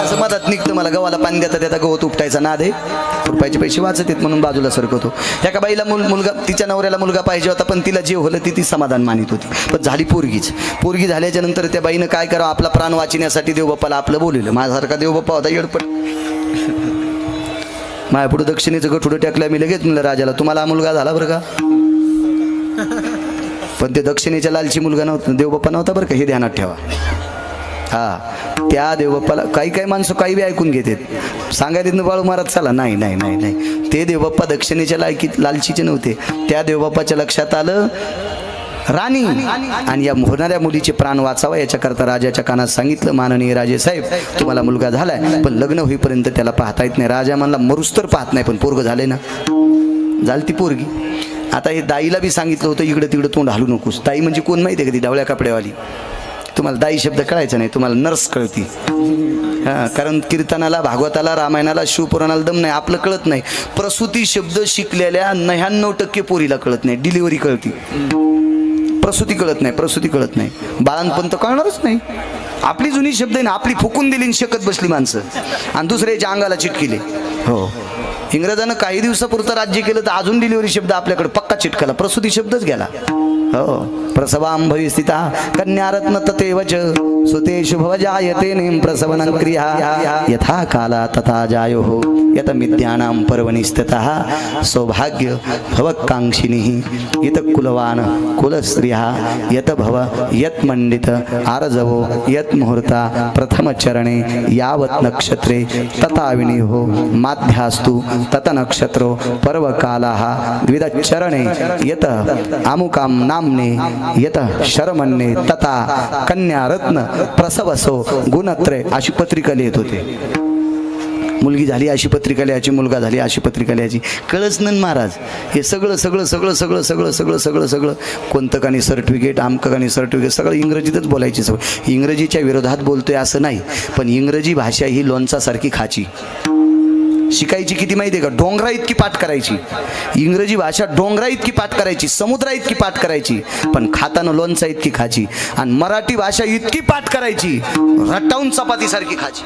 असं मधात निघतं. मला गव्हाला पाणी देता देता गवत उपटायचा नाद आहे. रुपयाचे पैसे वाचत आहेत म्हणून बाजूला सरकवतो. एका बाईला मुलगा, तिच्या नवऱ्याला मुलगा पाहिजे होता, पण तिला जे होलं ती समाधान मानित होती. पण झाली पोरगीच. पोरगी झाल्याच्या नंतर त्या बाईनं काय करावं, आपला प्राण वाचण्यासाठी देवबाप्पाला आपलं बोलवलं. माझ्यासारखा देवबाप्पा होता येडपट. माझ्या पुढे दक्षिणेचं गठुडं टाकलं. मी लगेच म्हणलं राजाला, तुम्हाला मुलगा झाला बरं का? पण ते दक्षिणेच्या लालची मुलगा नव्हता, देवबाप्पा नव्हता बरं का, हे ध्यानात ठेवा. हा, त्या देवबाप्पाला काही माणसं काही बी ऐकून घेतात. सांगायला बाळू महाराज चला, नाही नाही नाही नाही, ते देवबाप्पा दक्षिणेच्या लालचीचे नव्हते. त्या देवबाप्पाच्या लक्षात आलं राणी आणि या होणाऱ्या मुलीचे प्राण वाचावा याच्याकरता राजाच्या कानात सांगितलं, माननीय राजे साहेब तुम्हाला मुलगा झालाय, पण लग्न होईपर्यंत त्याला पाहता येत नाही. राजा म्हणला, मरुस तर पाहत नाही, पण पोरग झाले ना. झाली ती पोरगी. आता हे दाईला बी सांगितलं होतं, इकडं तिकडं तोंड हलू नकोस. दाई म्हणजे कोण माहिती आहे का? ती ढवळ्या कपड्यावाली. तुम्हाला दाई शब्द कळायचा नाही, तुम्हाला नर्स कळती. हां, कारण कीर्तनाला, भागवताला, रामायणाला, शिवपुराणाला दम नाही. आपलं कळत नाही. प्रसूती शब्द शिकलेल्या 99% पोरीला कळत नाही. डिलिव्हरी कळती, प्रसूती कळत नाही. प्रसूती कळत नाही. बाळांपण तर कळणारच नाही. आपली जुनी शब्द आहे ना, आपली फुकून दिली आणि शकत बसली माणसं आणि दुसऱ्याच्या अंगाला चिटकिले. हो, इंग्रजानं काही दिवसापुरतं राज्य केलं तर अजून डिलिव्हरी शब्द आपल्याकडे पक्का चिटकला. प्रसूती शब्दच गेला. हो, प्रसवां भविस्थिता कन्यारत्न ततेवच सुते शुभवजायते नेम प्रसवनं क्रिया यथा काला तथा जायो यत मिद्यानां पर्वनिस्ततः सौभाग्य भवकांक्षिणीः यत कुलवान कुलस्त्रिया यत भव यत मंडित आरजवो यत मुहूर्ता प्रथम चरणे यावत नक्षत्रे तथा विनिहो माध्यास्तु तत नक्षत्रो पर्वकालाः द्विदचरणे यत अमुकां नाम्ने यत शर्मण्ये तथा कन्यारत्न प्रसवसो गुणत्रय. अशी पत्रिका लिहित होते. मुलगी झाली अशी पत्रिका लिहायची, मुलगा झाली अशी पत्रिका लिहायची. कळच न महाराज. हे सगळं सगळं सगळं सगळं सगळं सगळं सगळं सगळं कोणतं कानी सर्टिफिकेट, आमकानी सर्टिफिकेट, सगळं इंग्रजीतच बोलायची सवय. इंग्रजीच्या विरोधात बोलतोय असं नाही, पण इंग्रजी भाषा ही लोणचासारखी खाची. शिकायची किती माहिती आहे का? डोंगरा इतकी पाठ करायची. इंग्रजी भाषा डोंगरा इतकी पाठ करायची, समुद्रा इतकी पाठ करायची, पण खाताना लोणचा इतकी खायची. आणि मराठी भाषा इतकी पाठ करायची, रट्टावून चपातीसारखी खायची.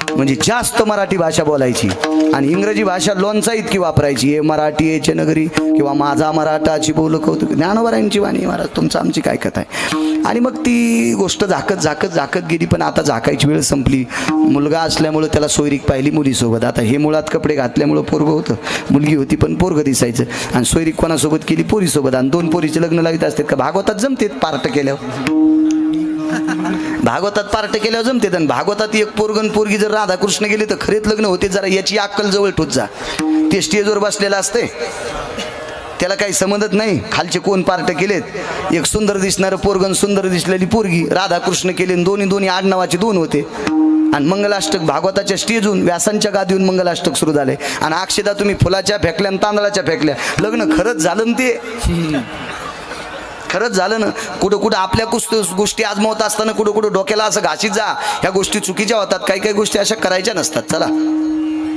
म्हणजे जास्त मराठी भाषा बोलायची. आणि इंग्रजी भाषा लोणचा इतकी वापरायची. हे मराठी याचे नगरी किंवा माझा मराठाची बोल कौतुक, ज्ञानोबारायांची वाणी महाराज, तुमचं आमची काय कथा आहे. आणि मग ती गोष्ट झाकत गेली. पण आता झाकायची वेळ संपली. मुलगा असल्यामुळं त्याला सोयरीक पाहिली मुलीसोबत. आता हे मुळात कपडे घातल्यामुळं पोरगं होतं, मुलगी होती पण पोरगं दिसायचं. आणि सोयरीक कोणासोबत केली? पोरीसोबत. आणि 2 पोरीचे लग्न लावित असतात का? भागवतात जमतेत पार्ट केल्यावर. भागवतात पार्ट केल्यावर जमते. आणि भागवतात एक पोरगन पोरगी जर राधाकृष्ण गेले तर खरेच लग्न होते. जरा याची अक्कल जवळ ठोत जा. ते स्टेजवर बसलेला असते, त्याला काही समजत नाही खालचे कोण पार्ट केलेत. एक सुंदर दिसणारं पोरगन, सुंदर दिसलेली पोरगी, राधाकृष्ण केले. दोन्ही आडनावाचे 2 होते. आणि मंगलाष्टक भागवताच्या स्टेजहून, व्यासांच्या गादीहून मंगलाष्टक सुरू झाले. आणि अक्षदा तुम्ही फुलाच्या फेकल्या आणि तांदळाच्या फेकल्या. लग्न खरंच झालं ते, खरंच झालं ना. कुठं आपल्या गोष्टी आजमावत असताना कुठं डोक्याला असं घासीत जा. ह्या गोष्टी चुकीच्या होतात. काही गोष्टी अशा करायच्या नसतात. चला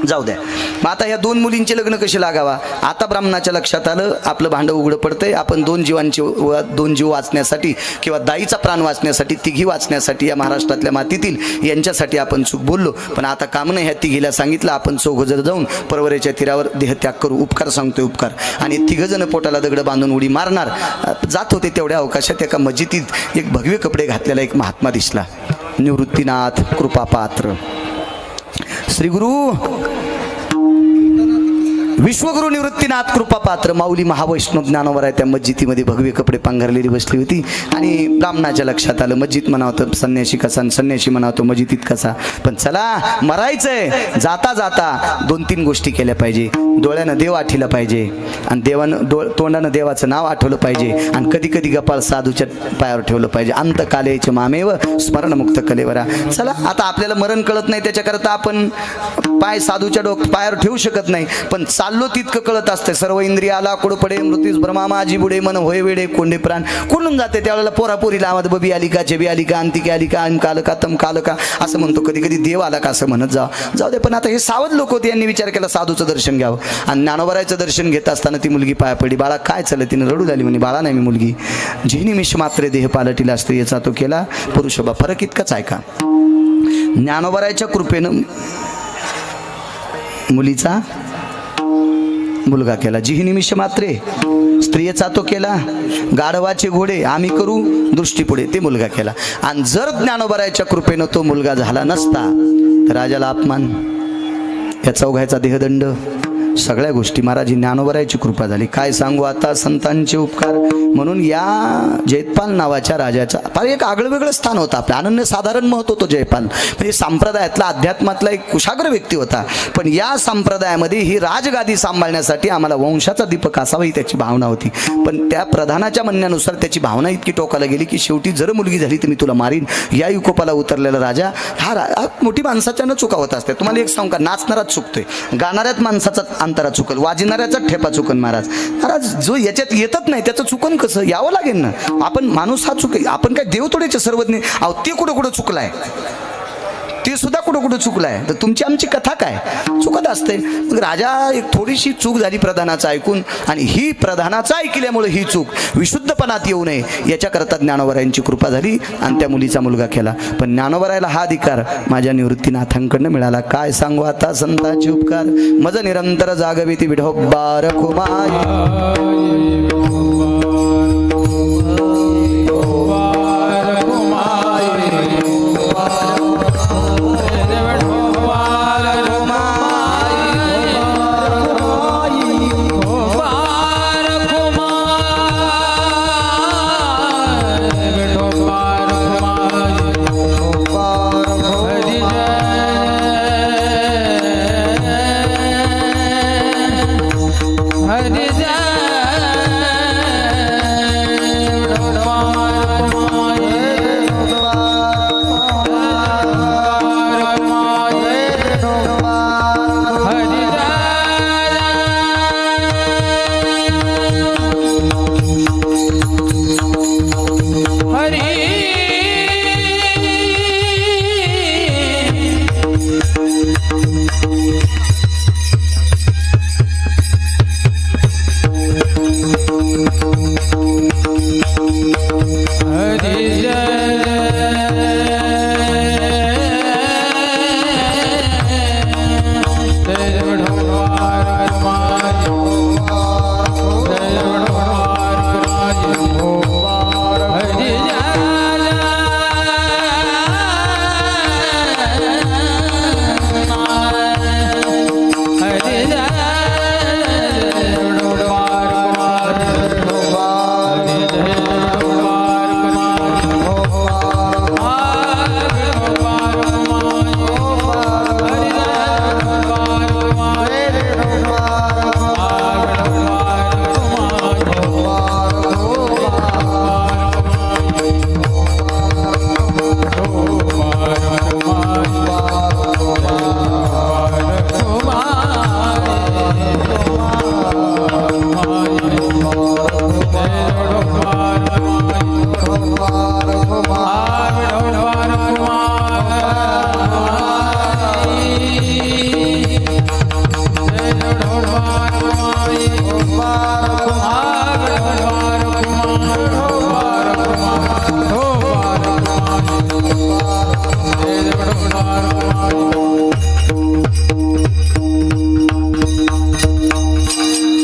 जाऊ द्या. मग आता ह्या 2 मुलींचे लग्न कसे लागावा? आता ब्राह्मणाच्या लक्षात आलं आपलं भांडं उघडं पडतंय. आपण 2 जीव वाचण्यासाठी किंवा दाईचा प्राण वाचण्यासाठी, तिघी वाचण्यासाठी, या महाराष्ट्रातल्या मातीतील यांच्यासाठी आपण चूक बोललो. पण आता काम नाही. ह्या तिघीला सांगितलं आपण 4 जण जाऊन परवरेच्या तीरावर देहत्याग करू. उपकार सांगतोय, उपकार. आणि 3 जण पोटाला दगड बांधून उडी मारणार. जात होते तेवढ्या अवकाशात एका मस्जिदीत एक भगवे कपडे घातलेला एक महात्मा दिसला. निवृत्तीनाथ श्री गुरु विश्वगुरु निवृत्ती निवृत्तीनाथ कृपा पात्र माऊली महावैष्णव ज्ञानोबा आहे त्या मस्जिदीमध्ये भगवे कपडे पांघरलेली बसली होती आणि ब्राह्मणाच्या लक्षात आलं मस्जिद म्हणावतं संन्यासी कसा आणि संन्यासी म्हणावतो मस्जिदीत कसा, पण चला मरायचंय, जाता जाता 2-3 गोष्टी केल्या पाहिजे. डोळ्यानं देव आठवलं पाहिजे आणि तोंडानं देवाचं नाव आठवलं पाहिजे आणि कधी कधी गपाळ साधूच्या पायावर ठेवलं पाहिजे. अंतकालेच मामेव स्मरणमुक्त कलेवरा. चला आता आपल्याला मरण कळत नाही त्याच्याकरता आपण पाय साधूच्या पायावर ठेवू शकत नाही, पण चाललो तितकं कळत असते. सर्व इंद्रियाला कुड पडे मृत्यूस भ्रमा माझी बुडे मन होय वेडे कोंडे प्राण कोंडून जाते. त्यावेळेला पोरापोरीला आवाज बबी आली का चेबी आली का अंतिके आली का काल का तम काल का असं म्हणतो. कधी कधी देव आला का असं म्हणत जाऊ दे. पण आता हे सावध लोक होते, यांनी विचार केला साधूचं दर्शन घ्यावं आणि ज्ञानोबारायचं दर्शन घेत असताना ती मुलगी पाया पडली. बाळा काय चाललं? तिने रडू लागली म्हणे बाळा नाही मी मुलगी. जी निमिष मात्र देह पालटीला स्त्रियेचा तो केला पुरुषोबा. फरक इतकाच आहे का? ज्ञानोबारायच्या कृपेनं मुलीचा मुलगा केला. जी निमिष मात्रे स्त्रियेचा तो केला. गाढवाचे घोडे आम्ही करू दृष्टी पुढे ते मुलगा केला. आणि जर ज्ञानोबारायच्या कृपेनं तो मुलगा झाला नसता तर राजाला अपमान, या चौघायचा देहदंड, सगळ्या गोष्टी. महाराज ज्ञानोबारायची कृपा झाली. काय सांगू आता संतांचे उपकार. म्हणून या जयपाल नावाच्या राजाचा फार एक आगळं स्थान होतं. आपल्या अनन्य साधारण महत्व होतो जयपाल. म्हणजे संप्रदायातला अध्यात्मातला एक कुशाग्र व्यक्ती होता. पण या संप्रदायामध्ये ही राजगादी सांभाळण्यासाठी आम्हाला वंशाचा दीपक असावा ही त्याची भावना होती. पण त्या प्रधानाच्या म्हणण्यानुसार त्याची भावना इतकी टोकाला गेली की शेवटी जर मुलगी झाली तर मी तुला मारीन. या युकोपाला उतरलेला राजा हा मोठी माणसाच्या न चुका होत असते. तुम्हाला एक सांगू का? नाचणाराच चुकतोय, गाणाऱ्यात माणसाचा अंतरा चुकल, वाजणाऱ्याचा ठेपा चुकन. महाराज जो याच्यात येतच नाही त्याचं चुकन कसं? यावं लागेल ना. आपण माणूस हा चुक, आपण काय देवतोडेचे सर्वज्ञ आहो. ते कुठं चुकलाय, ते सुद्धा कुठं चुकलाय. तर तुमची आमची कथा काय? चुकत असते. मग राजा एक थोडीशी चूक झाली प्रधानाचं ऐकून, आणि ही प्रधानाचं ऐकल्यामुळे ही चूक विशुद्धपणात येऊ नये याच्याकरता ज्ञानोबारायांची कृपा झाली आणि त्या मुलीचा मुलगा केला. पण ज्ञानोबारायला हा अधिकार माझ्या निवृत्तीनाथांकडनं मिळाला. काय सांगू आता संतांचे उपकार. मज निरंतर जागविती विठोबा रखुमाई.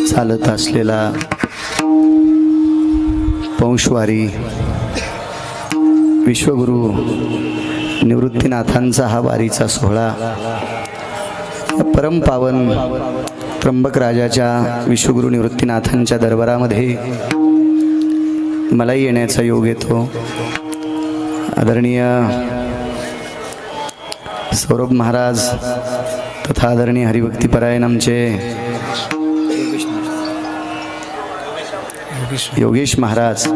चालत असलेला वंशवारी विश्वगुरु निवृत्तीनाथांचा हा वारीचा सोहळा परमपावन त्र्यंबक राजाच्या विश्वगुरु निवृत्तीनाथांच्या दरबारामध्ये मलाही येण्याचा योग येतो. आदरणीय सौरभ महाराज तथा आदरणीय हरिभक्तीपरायण आमचे योगेश महाराज,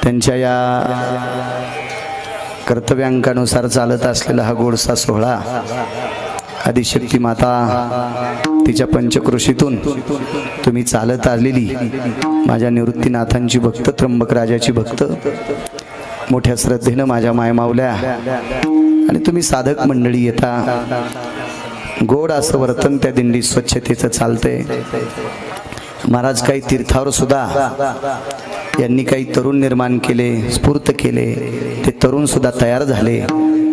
त्यांच्या या कर्तव्यांकानुसार चालत असलेला हा गोडसा सोहळा आदिशक्ती माता तिच्या पंचक्रोशीतून तुम्ही चालत आलेली माझ्या निवृत्तीनाथांची भक्त, त्र्यंबक राजाची भक्त, मोठ्या श्रद्धेनं माझ्या मायमावल्या आणि तुम्ही साधक मंडळी येता. गोड असं वर्तन त्या दिंडी स्वच्छतेचं चालतंय. महाराज काही तीर्थावर सुद्धा यांनी काही तरुण निर्माण केले, स्फूर्त केले. ते तरुण सुद्धा तयार झाले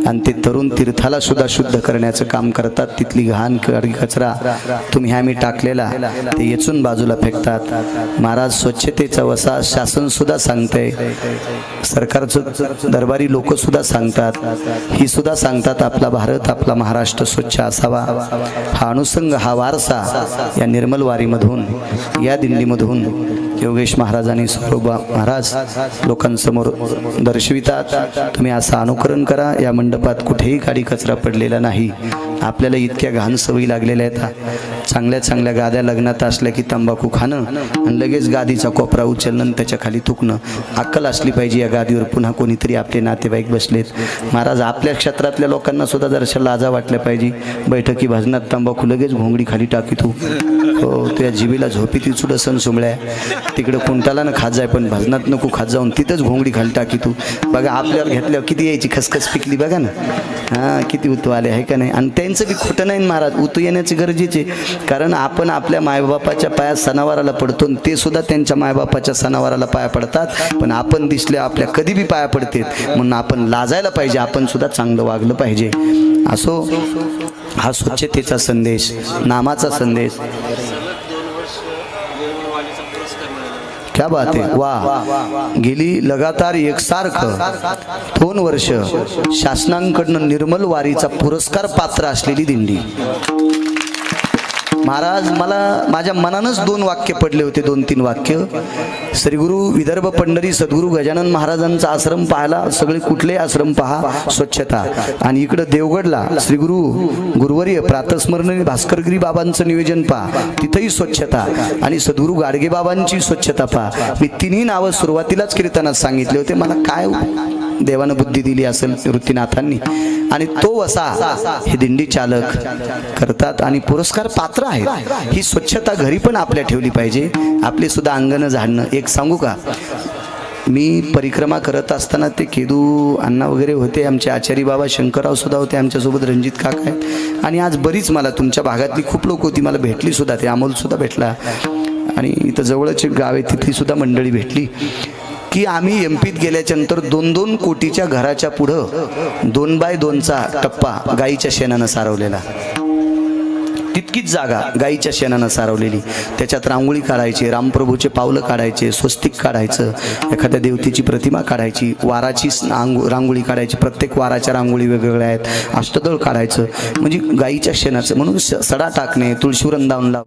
आणि ते तरुण तीर्थाला सुद्धा शुद्ध करण्याचं काम करतात. तिथली घाण कचरा तुम्ही आम्ही टाकलेला ते येचून बाजूला फेकतात. महाराज स्वच्छतेचा वसा शासन सुद्धा सांगतंय, सरकारचं दरबारी लोक सुद्धा सांगतात, ही सुद्धा सांगतात आपला भारत, आपला महाराष्ट्र स्वच्छ असावा. हा अनुषंग, हा वारसा या निर्मल वारीमधून, या दिंडीमधून योगेश महाराज आणि सौरभ महाराज लोकांसमोर दर्शवितात. तुम्ही असं अनुकरण करा. या मंडपात कुठेही काडी कचरा पडलेला नाही. आपल्याला इतक्या घाण सवयी लागलेल्या आहेत. चांगल्या चांगल्या गाद्या लग्नात असल्या की तंबाखू खाणं आणि लगेच गादीचा कोपरा उचलणं आणि त्याच्या खाली थुकणं. अक्कल असली पाहिजे. या गादीवर पुन्हा कोणीतरी आपले नातेवाईक बसलेत. महाराज आपल्या क्षेत्रातल्या लोकांना सुद्धा जराशा लाजा वाटल्या पाहिजे. बैठकी भजनात तंबाखू लगेच घोंगडी खाली टाकी तू. हो, त्या जिबीला झोपी ती चुड सण सुमळ्या तिकडं कोणताला न खात जाय, पण भजनात नको खात जाऊन तिथंच घोंगडी खाली टाकी तू. बघा आपल्यावर घेतल्यावर किती यायची खसखस पिकली बघा ना. हां, किती उतू आले आहे का नाही. आणि त्यांचं बी खोटं नाही महाराज, उतू येण्याचे गरजेचे. कारण आपण आपल्या मायबापाच्या पायात सणावाराला पडतो, ते सुद्धा त्यांच्या मायबापाच्या सणावाराला पाया पडतात. पण आपण दिसले आपल्या कधी बी पाया पडतात म्हणून आपण लाजायला पाहिजे. आपण सुद्धा चांगलं वागलं पाहिजे. असो, हा स्वच्छतेचा संदेश, नामाचा संदेश. क्या बात आहे. वा, गेली लगातार एकसारखं 2 वर्ष शासनांकडनं निर्मल वारीचा पुरस्कार पात्र असलेली दिंडी. महाराज, मला माझ्या मनानच 2 वाक्य पडले होते, 2-3 वाक्य. श्रीगुरु विदर्भ पंढरी सद्गुरू गजानन महाराजांचा आश्रम पाहायला, सगळे कुठले आश्रम पहा, स्वच्छता. आणि इकडं देवगडला श्रीगुरु गुरुवर्य प्रातस्मरणीय भास्करगिरी बाबांचं नियोजन पहा, तिथंही स्वच्छता. आणि सद्गुरू गाडगे बाबांची स्वच्छता पहा. मी तिन्ही नावं सुरुवातीलाच कीर्तनात सांगितले होते. मला काय देवानं बुद्धी दिली असेल निवृत्तीनाथांनी. आणि तो वसा हे दिंडी चालक करतात आणि पुरस्कार पात्र आहेत. ही स्वच्छता घरी पण आपल्या ठेवली पाहिजे. आपले सुद्धा अंगण झाडणं. एक सांगू का, मी परिक्रमा करत असताना ते केदू अण्णा वगैरे होते, आमचे आचारी बाबा शंकरराव सुद्धा होते आमच्यासोबत, रणजित काका आहेत. आणि आज बरीच मला तुमच्या भागातली खूप लोक होती, मला भेटली सुद्धा. ते अमोल सुद्धा भेटला आणि इथं जवळच गाव आहे तिथली सुद्धा मंडळी भेटली. की आम्ही एमपीत गेल्याच्या नंतर 2-2 कोटीच्या घराच्या पुढं 2x2चा टप्पा गाईच्या शेणानं सारवलेला. तितकीच जागा गाईच्या शेणानं सारवलेली. त्याच्यात रांगोळी काढायची, रामप्रभूचे पावलं काढायचे, स्वस्तिक काढायचं, एखाद्या देवतेची प्रतिमा काढायची, वाराची रांगोळी काढायची. प्रत्येक वाराच्या रांगोळी वेगवेगळ्या आहेत. अष्टदळ काढायचं, म्हणजे गाईच्या शेणाचं. म्हणून सडा टाकणे, तुळशी वृंदावन लाव